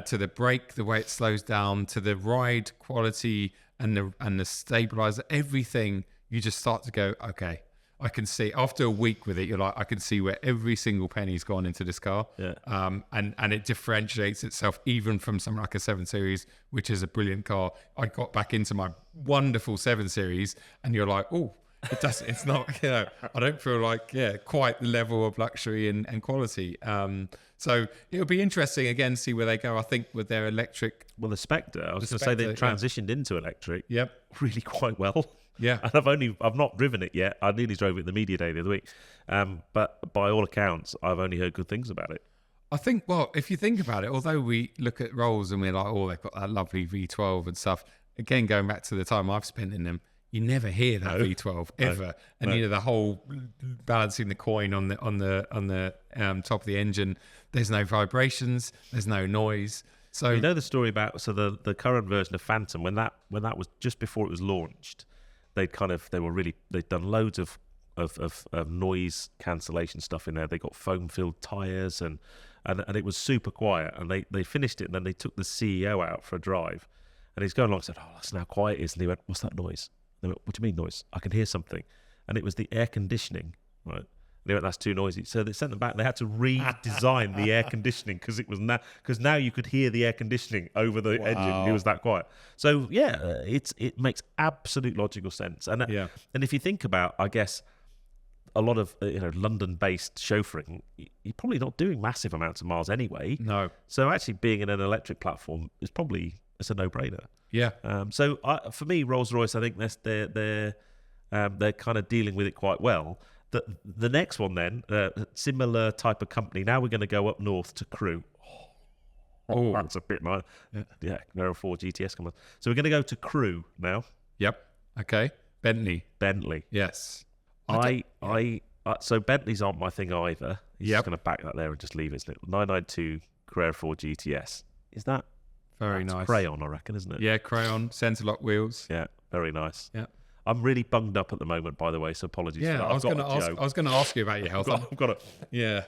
to the brake, the way it slows down, to the ride quality and the stabilizer, everything, you just start to go, okay, I can see after a week with it, you're like, I can see where every single penny's gone into this car. Yeah. And it differentiates itself even from something like a 7 Series, which is a brilliant car. I got back into my wonderful 7 Series, and you're like, oh, it's not, you know, I don't feel like, quite the level of luxury and quality. So it'll be interesting again, see where they go. I think with their electric. Well, the Spectre, I was going to say they transitioned into electric. Yep. Really quite well. Yeah, and I've not driven it yet. I nearly drove it the media day the other week, but by all accounts, I've only heard good things about it. I think, well, if you think about it, although we look at Rolls and we're like, oh, they've got that lovely V12 and stuff. Again, going back to the time I've spent in them, you never hear that V12 ever, and you know the whole balancing the coin on the top of the engine. There's no vibrations, there's no noise. So you know the story about the current version of Phantom when that was just before it was launched. They'd done loads of noise cancellation stuff in there. They got foam filled tires and it was super quiet. And they finished it, and then they took the CEO out for a drive, and he's going along and said, "Oh, that's how quiet it is." And they went, "What's that noise?" They went, "What do you mean noise? I can hear something." And it was the air conditioning, right? They went, "That's too noisy." So they sent them back. They had to redesign the air conditioning because now you could hear the air conditioning over the engine. It was that quiet. So it makes absolute logical sense. And if you think about, I guess, a lot of London-based chauffeuring, you're probably not doing massive amounts of miles anyway. No. So actually being in an electric platform it's a no-brainer. Yeah. So for me, Rolls-Royce, I think they're kind of dealing with it quite well. The next one then, similar type of company. Now we're going to go up north to Crewe. Oh, that's a bit nice. Yeah, Aero 4 GTS coming. So we're going to go to Crewe now. Yep. Okay. Bentley. Yes. So Bentleys aren't my thing either. Yep. Just going to back that there and just leave it. Isn't it? 992 Carrera 4 GTS. Is that very nice? Crayon, I reckon, isn't it? Yeah, crayon, centre lock wheels. Yeah, very nice. Yeah. I'm really bunged up at the moment, by the way, so apologies for that. I was going to ask you about your health. I've got it. Yeah.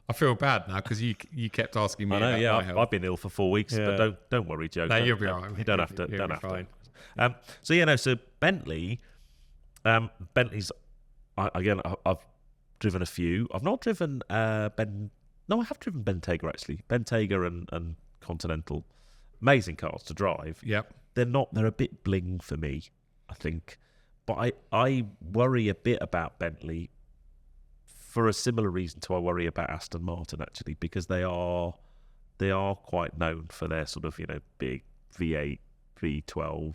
I feel bad now because you kept asking me about my health. I've been ill for 4 weeks, but don't worry, Joe. No, you'll be all right. You don't have to. Don't have fine. to. So Bentley's. I've driven a few. I've not driven No, I have driven Bentayga actually. Bentayga and Continental, amazing cars to drive. Yep. They're a bit bling for me, I think. But I worry a bit about Bentley for a similar reason to I worry about Aston Martin actually, because they are quite known for their sort of big V8, V12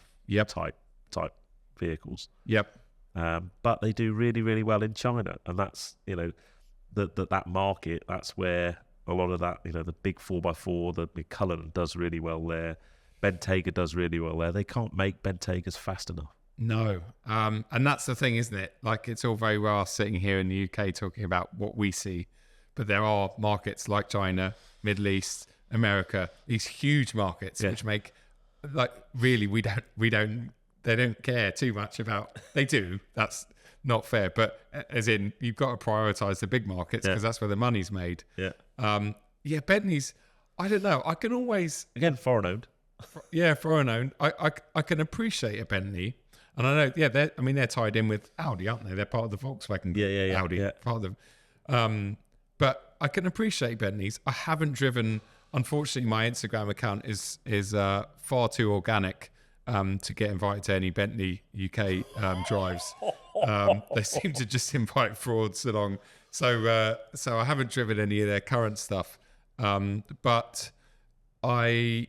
type vehicles. Yep. But they do really, really well in China, and that's that market. That's where a lot of that the big 4x4, the Michelin does really well there. Bentayga does really well there. They can't make Bentaygas fast enough. No. And that's the thing, isn't it? Like, it's all very well sitting here in the UK talking about what we see, but there are markets like China, Middle East, America, these huge markets which make, like, really they don't care too much about. They do. That's not fair. But as in, you've got to prioritise the big markets because that's where the money's made. Yeah. yeah, Bentley's. I don't know. I can always Again, foreign owned. foreign owned. I can appreciate a Bentley, and I know. Yeah, they're tied in with Audi, aren't they? They're part of the Volkswagen. Yeah. Audi, Yeah. part of them. But I can appreciate Bentleys. I haven't driven. Unfortunately, my Instagram account is far too organic to get invited to any Bentley UK drives. They seem to just invite frauds along. So I haven't driven any of their current stuff. But I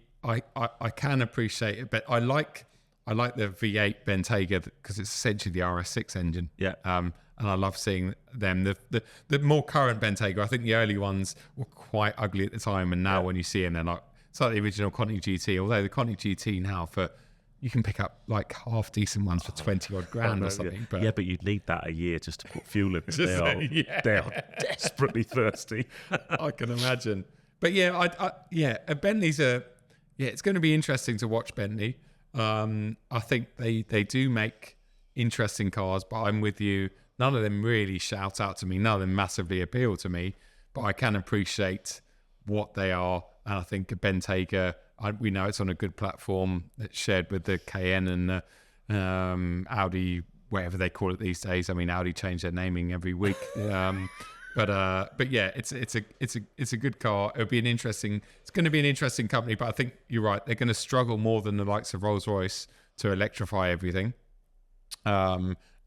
can appreciate it. But I like the V8 Bentayga because it's essentially the RS6 engine. Yeah. And I love seeing them. The more current Bentayga, I think the early ones were quite ugly at the time, and now when you see them, they're like, it's like the original Conti GT. Although the Conti GT now, you can pick up like half decent ones for 20 odd grand or something. Yeah. But you'd need that a year just to put fuel in it. They are desperately thirsty. I can imagine. But a Bentley's it's going to be interesting to watch Bentley. I think they do make interesting cars, but I'm with you. None of them really shout out to me. None of them massively appeal to me, but I can appreciate what they are. And I think a Bentayga, we know it's on a good platform that's shared with the Cayenne and the Audi, whatever they call it these days. I mean, Audi change their naming every week. But yeah, it's a good car. It's going to be an interesting company, but I think you're right. They're going to struggle more than the likes of Rolls-Royce to electrify everything.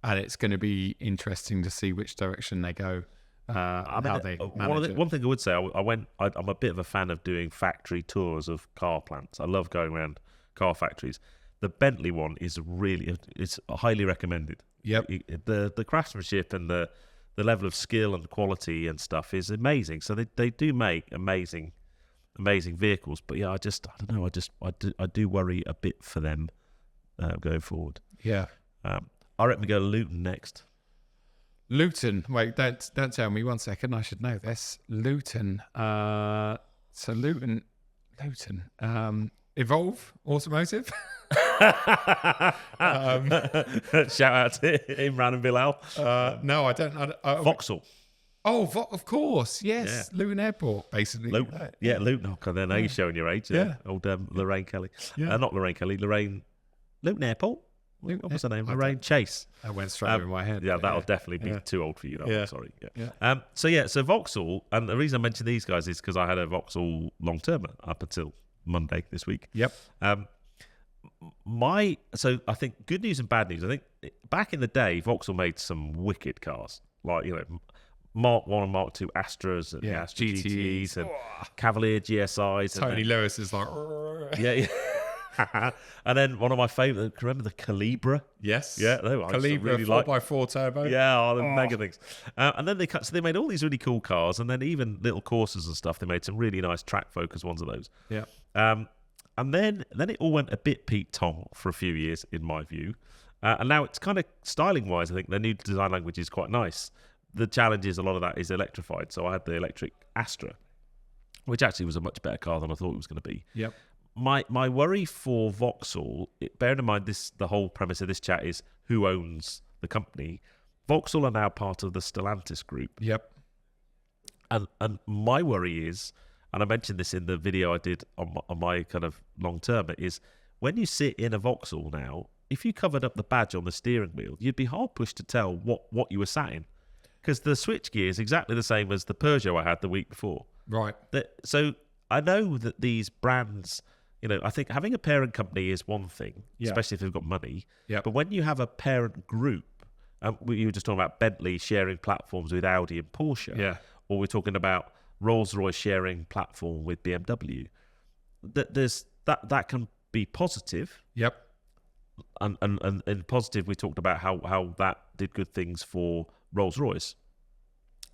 And it's going to be interesting to see which direction they go. How they manage it. One thing I would say, I'm a bit of a fan of doing factory tours of car plants. I love going around car factories. The Bentley one is it's highly recommended. Yep. The craftsmanship and the level of skill and quality and stuff is amazing. So they do make amazing vehicles. But yeah, I don't know. I do worry a bit for them going forward. Yeah. I reckon we go to Luton next. Luton. Wait, don't tell me. 1 second. I should know this. Luton. So Luton. Evolve Automotive. Shout out to Imran and Bilal. No, I don't. Voxel. Oh, of course. Yes. Yeah. Luton Airport, basically. Luton. Yeah, Luton. Okay, then now you're showing your age. Yeah. Old Lorraine Kelly. Yeah. Not Lorraine Kelly. Luton Airport. What was her name? Lorraine Chase. That went straight over my head. Yeah, that'll definitely be too old for you. Yeah. Sorry. Yeah. So Vauxhall, and the reason I mention these guys is because I had a Vauxhall long term up until Monday this week. Yep. So I think good news and bad news. I think back in the day, Vauxhall made some wicked cars, like Mark 1 and Mark 2 Astras and Astra GTs and Cavalier GSIs. Tony Lewis is like, yeah. And then one of my favourite, remember the Calibra? Yes. Yeah, they were. Calibra really 4x4 turbo. Yeah, the mega things. And then they made all these really cool cars, and then even little Corsas and stuff. They made some really nice track focus ones of those. Yeah. And then it all went a bit Pete Tong for a few years, in my view. And now it's kind of styling wise, I think the new design language is quite nice. The challenge is a lot of that is electrified. So I had the electric Astra, which actually was a much better car than I thought it was going to be. Yep. My worry for Vauxhall, bearing in mind the whole premise of this chat is who owns the company. Vauxhall are now part of the Stellantis group. Yep. And my worry is, and I mentioned this in the video I did on my kind of long term, is when you sit in a Vauxhall now, if you covered up the badge on the steering wheel, you'd be hard pushed to tell what you were sat in, because the switchgear is exactly the same as the Peugeot I had the week before. Right. So I know that these brands, I think having a parent company is one thing, especially if they've got money. Yeah. But when you have a parent group, you were just talking about Bentley sharing platforms with Audi and Porsche, or we're talking about Rolls-Royce sharing platform with BMW. That can be positive. Yep. And positive, we talked about how that did good things for Rolls-Royce.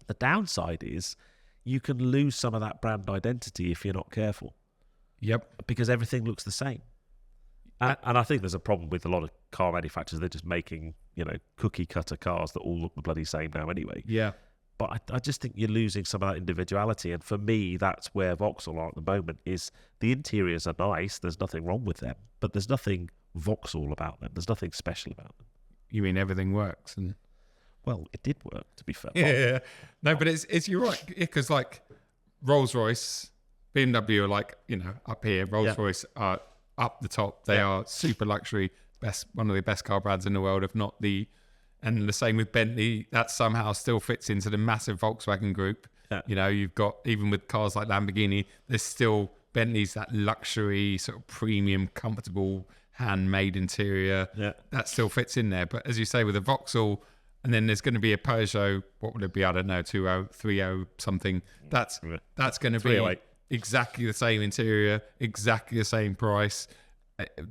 The downside is you can lose some of that brand identity if you're not careful. Yep. Because everything looks the same. And I think there's a problem with a lot of car manufacturers. They're just making, cookie cutter cars that all look the bloody same now anyway. Yeah. But I just think you're losing some of that individuality. And for me, that's where Vauxhall are at the moment, is the interiors are nice. There's nothing wrong with them. But there's nothing Vauxhall about them. There's nothing special about them. You mean everything works? Well, it did work, to be fair. Yeah. No, but it's you're right. Because Rolls-Royce, BMW are like, up here. Rolls-Royce are up the top. They are super luxury, one of the best car brands in the world, if not the. And the same with Bentley. That somehow still fits into the massive Volkswagen group. Yeah. You've got, even with cars like Lamborghini, there's still Bentley's, that luxury sort of premium, comfortable, handmade interior. Yeah. That still fits in there. But as you say, with a Vauxhall, and then there's going to be a Peugeot, what would it be? I don't know, 20, 30 something. That's going to be exactly the same interior, exactly the same price,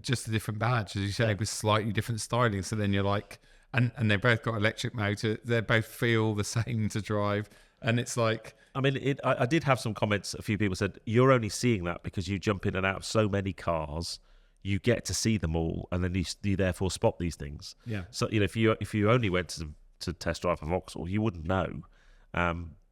just a different badge, as you say, with slightly different styling. So then you're like, and they both got electric motor. They both feel the same to drive. And it's like... I mean, I did have some comments. A few people said, you're only seeing that because you jump in and out of so many cars, you get to see them all, and then you therefore spot these things. Yeah. So, if you only went to test drive a Vauxhall, you wouldn't know.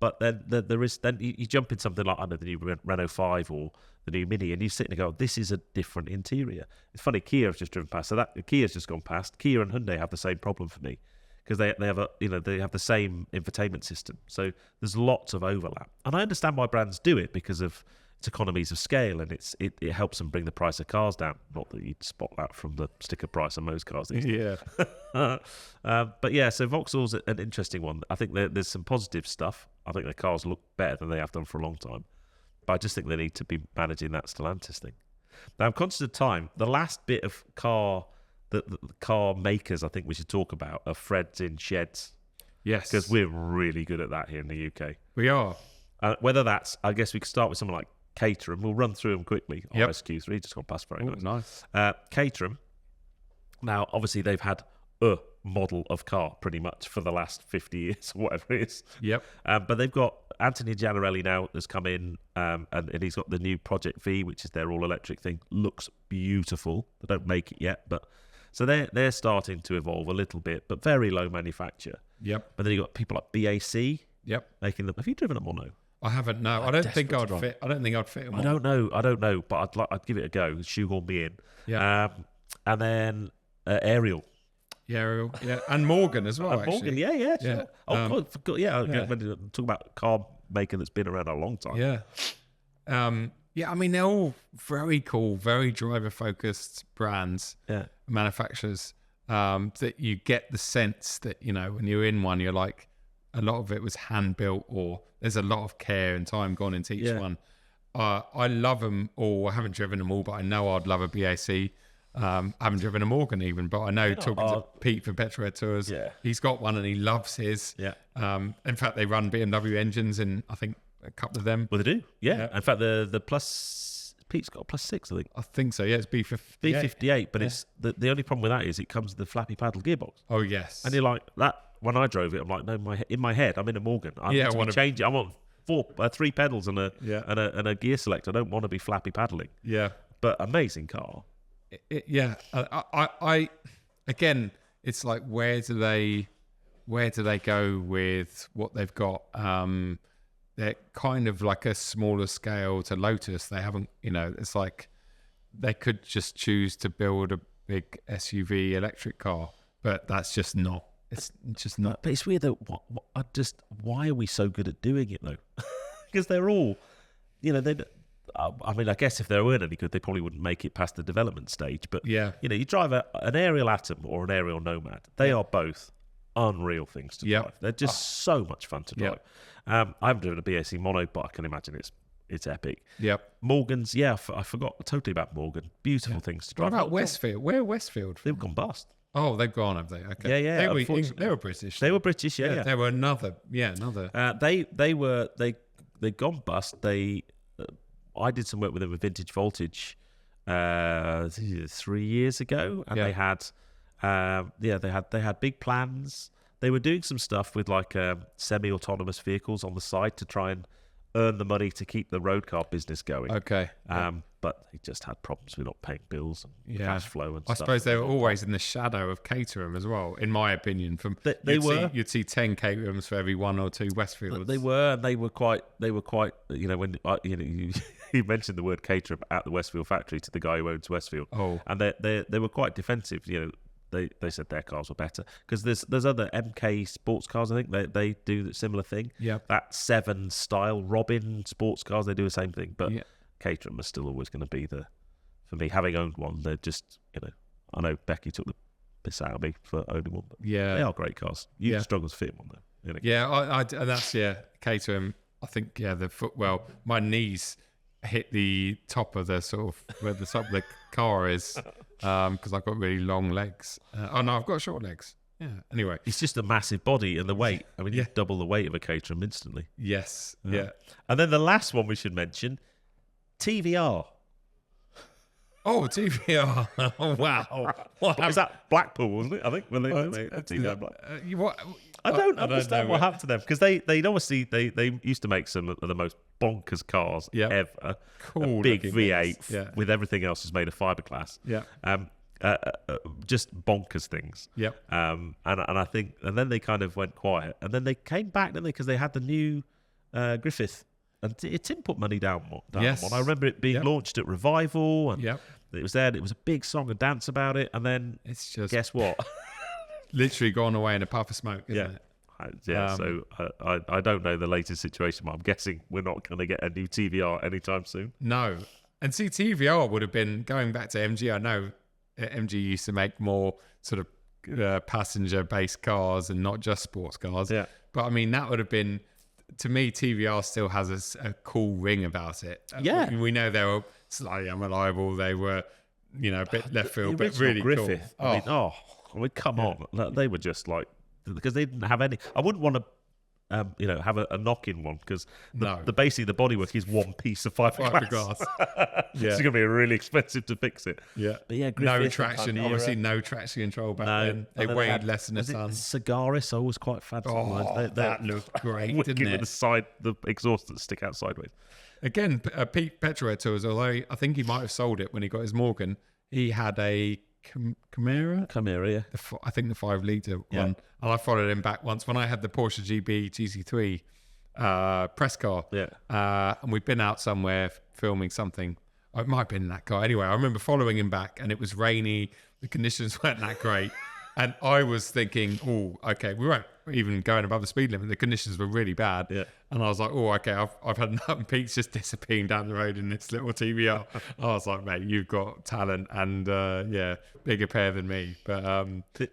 But then you jump in something like, I don't know, the new Renault 5 or the new Mini, and you sit and go, this is a different interior. It's funny, Kia has just driven past, so that Kia's just gone past. Kia and Hyundai have the same problem for me, because they have the same infotainment system. So there's lots of overlap, and I understand why brands do it because of its economies of scale, and it helps them bring the price of cars down. Not that you'd spot that from the sticker price on most cars these days. Yeah. But yeah, so Vauxhall's an interesting one. I think there's some positive stuff. I think their cars look better than they have done for a long time. But I just think they need to be managing that Stellantis thing. Now, I'm conscious of time. The last bit of car that the car makers I think we should talk about are Freds in sheds. Yes. Because we're really good at that here in the UK. We are. Whether that's, I guess we could start with someone like Caterham. We'll run through them quickly. RSQ3 just gone past, very nice. Caterham. Now, obviously, they've had a model of car pretty much for the last 50 years, or whatever it is. Yep. But they've got Anthony Gianarelli now has come in, and he's got the new Project V, which is their all-electric thing. Looks beautiful. They don't make it yet, but so they're starting to evolve a little bit, but very low manufacture. Yep. But then you've got people like BAC. Yep. Making them. Have you driven them or no? I haven't. No, I don't think I'd fit. I don't think I'd fit them. I don't know, but I'd give it a go. Shoehorn me in. Yeah. And then Ariel. Yeah, Ariel. Yeah, and Morgan as well. Morgan. Yeah. Sure. Oh, God, forgot. Yeah. Talk about a car maker that's been around a long time. Yeah. Yeah. I mean, they're all very cool, very driver-focused brands, manufacturers. That you get the sense that when you're in one, you're like, a lot of it was hand built, or there's a lot of care and time gone into each one. I love them all. I haven't driven them all, but I know I'd love a BAC. I haven't driven a Morgan even, but I know talking to Pete for Petrohead Tours, he's got one and he loves his. Yeah. In fact, they run BMW engines in, I think, a couple of them. Well, they do. Yeah. In fact, the plus, Pete's got a plus 6, I think. I think so. Yeah, it's B58, but it's the only problem with that is it comes with the flappy paddle gearbox. Oh yes. And you're like that. When I drove it, I'm like, no, in my head, I'm in a Morgan. I want to change it. I want 3 pedals and a gear select. I don't want to be flappy paddling. Yeah. But amazing car. I again, it's like where do they go with what they've got? They're kind of like a smaller scale to Lotus. They haven't, it's like they could just choose to build a big SUV electric car, but that's just not. It's just not. But it's weird though. Why are we so good at doing it though? Because they're all, I mean, I guess if they weren't any good, they probably wouldn't make it past the development stage. But you drive an Ariel Atom or an Ariel Nomad. They are both unreal things to drive. They're just so much fun to drive. I haven't driven a BAC mono, but I can imagine it's epic. Yep. Morgan's, I forgot totally about Morgan. Beautiful things to drive. What about Westfield? Where Westfield? They've gone bust. Oh, they've gone, have they? Okay. Yeah. They were British. They were British, yeah. They were another. They gone bust. I did some work with them with Vintage Voltage 3 years ago, and they had big plans. They were doing some stuff with like semi-autonomous vehicles on the side to try and earn the money to keep the road car business going. Okay. But they just had problems with not paying bills and cash flow and stuff. I suppose they were always in the shadow of Caterham as well, in my opinion. You'd see 10 Caterhams for every 1 or 2 Westfields. They were quite. When you mentioned the word Caterham at the Westfield factory to the guy who owns Westfield, and they were quite defensive. they said their cars were better because there's other MK sports cars. I think they do the similar thing. Yeah. That 7 style Robin sports cars, they do the same thing. But Yeah. Caterham is still always going to be for me. Having owned one, they're just I know Becky took the piss out of me for owning one. But Yeah. they are great cars. You struggle to fit one though. Yeah, that's Caterham. I think the foot. Well, my knees hit the top of the sort of where the top of the car is because I've got really long legs. Oh no, I've got short legs. Yeah. Anyway, It's just a massive body and the weight. I mean, you double the weight of a Caterham instantly. yes, yeah. And then the last one we should mention, TVR. Oh, TVR. Oh, wow. What Is that Blackpool, wasn't it? I think when they TVR Blackpool. I don't understand what happened to them because they obviously they used to make some of the most bonkers cars ever. Cool A big looking V8 things. with everything else is made of fiberglass. Yeah. Just bonkers things. Yep. And I think then they kind of went quiet and then they came back, didn't they? Because they had the new Griffith. And Tim put money down Yes. on. I remember it being launched at Revival, and it was there. And it was a big song and dance about it. And then It's just guess what? literally gone away in a puff of smoke, isn't it? So I don't know the latest situation, but I'm guessing we're not going to get a new TVR anytime soon. No. And see, TVR would have been, going back to MG, I know MG used to make more sort of passenger-based cars and not just sports cars. Yeah. But, I mean, that would have been, to me, TVR still has a cool ring about it. Yeah. We know they were slightly unreliable. They were, a bit left field, but really Griffith. cool. I mean, come on. They were just like, because they didn't have any. I wouldn't want to, have a knock-in one because basically the bodywork is one piece of fiberglass. It's going to be really expensive to fix it. Yeah. But yeah, No Griffith, traction. Obviously, no traction control back then. They And then weighed had- less than a was it ton. Cigaris, I was quite fancied. That looked great, wicked didn't with it? the exhaust that stick out sideways. Again, Pete Petroretto, although I think he might have sold it when he got his Morgan, he had a Chimera. Chimera, yeah. I think the 5 litre one. And I followed him back once when I had the Porsche GB GC3 press car. Yeah. And we'd been out somewhere filming something. It might have been in that car. Anyway, I remember following him back and it was rainy. The conditions weren't that great. And I was thinking, oh, okay, we weren't even going above the speed limit. The conditions were really bad. Yeah. And I was like, oh, okay, I've had enough. And Pete's just disappearing down the road in this little TVR. I was like, mate, you've got talent and, bigger pair than me. But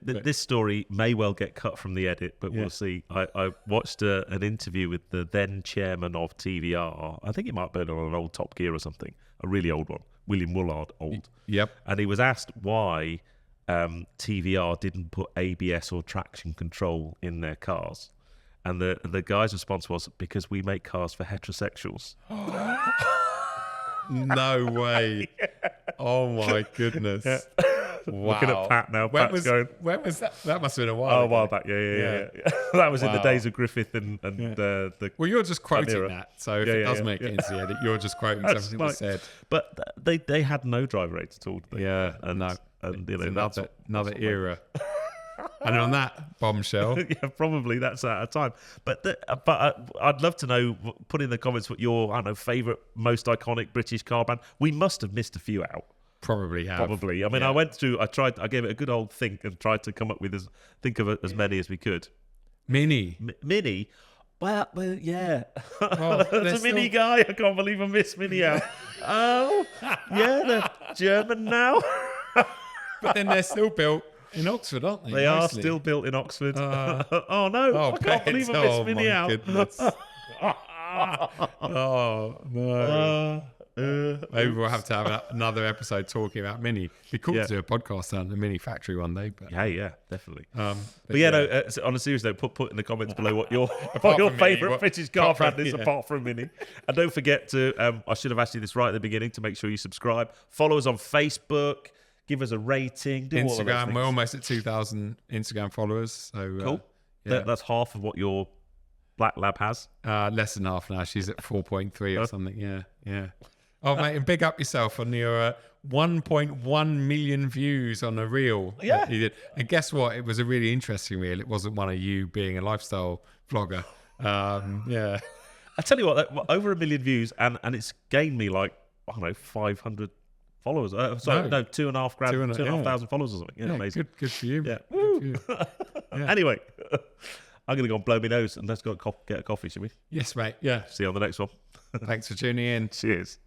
this story may well get cut from the edit, but we'll see. I watched an interview with the then chairman of TVR. I think it might have been on an old Top Gear or something, a really old one, William Woolard, old. Yep. And he was asked why TVR didn't put ABS or traction control in their cars. And the guy's response was, because we make cars for heterosexuals. No way. Oh, my goodness. Wow. Looking at Pat now. When Pat's going, was that? That must have been a while a ago. while back. Yeah. That was in the days of Griffith and the. Well, you're just quoting era. that. So if it does make it into the edit, you're just quoting something that was said. But they had no driver aids at all. Did they? Yeah. And no. And It's that's another era. And on that bombshell, yeah, probably that's out of time. But I'd love to know. Put in the comments what your favourite, most iconic British car brand. We must have missed a few out. probably have. Probably. I mean, I went through. I gave it a good old think and tried to come up with as many as we could. Mini. Mini. Well, yeah. Oh, That's a Mini guy. I can't believe I missed Mini out. Oh, yeah, they're German now. But then they're still built in Oxford, aren't they? They are Mostly. still built in Oxford. Oh no! I can't believe I missed Mini out. Goodness. Oh no! Maybe we'll have to have another episode talking about Mini. It'd be cool to do a podcast on the Mini factory one day. But yeah, definitely. but no. On a serious note, put in the comments below what your from favourite Mini, British car apart from- brand is yeah. apart from Mini. And don't forget to. I should have asked you this right at the beginning to make sure you subscribe. Follow us on Facebook. Give us a rating. Do all of those Instagram, things. we're almost at 2,000 Instagram followers. So Cool. yeah. That's half of what your Black Lab has. Less than half now. She's at 4.3 or something. Yeah. Oh, mate, and big up yourself on your 1.1 million views on a reel. Yeah. that you did. And guess what? It was a really interesting reel. It wasn't one of you being a lifestyle vlogger. Yeah. I tell you what, over 1 million views, and it's gained me like, I don't know, 500 followers. Sorry, no, 2.5 grand, 2,500 followers or something. Yeah, amazing. Good for you. Yeah. Good for you. Anyway, I'm going to go and blow my nose and let's go get a coffee, shall we? Yes, mate. Yeah. See you on the next one. Thanks for tuning in. Cheers.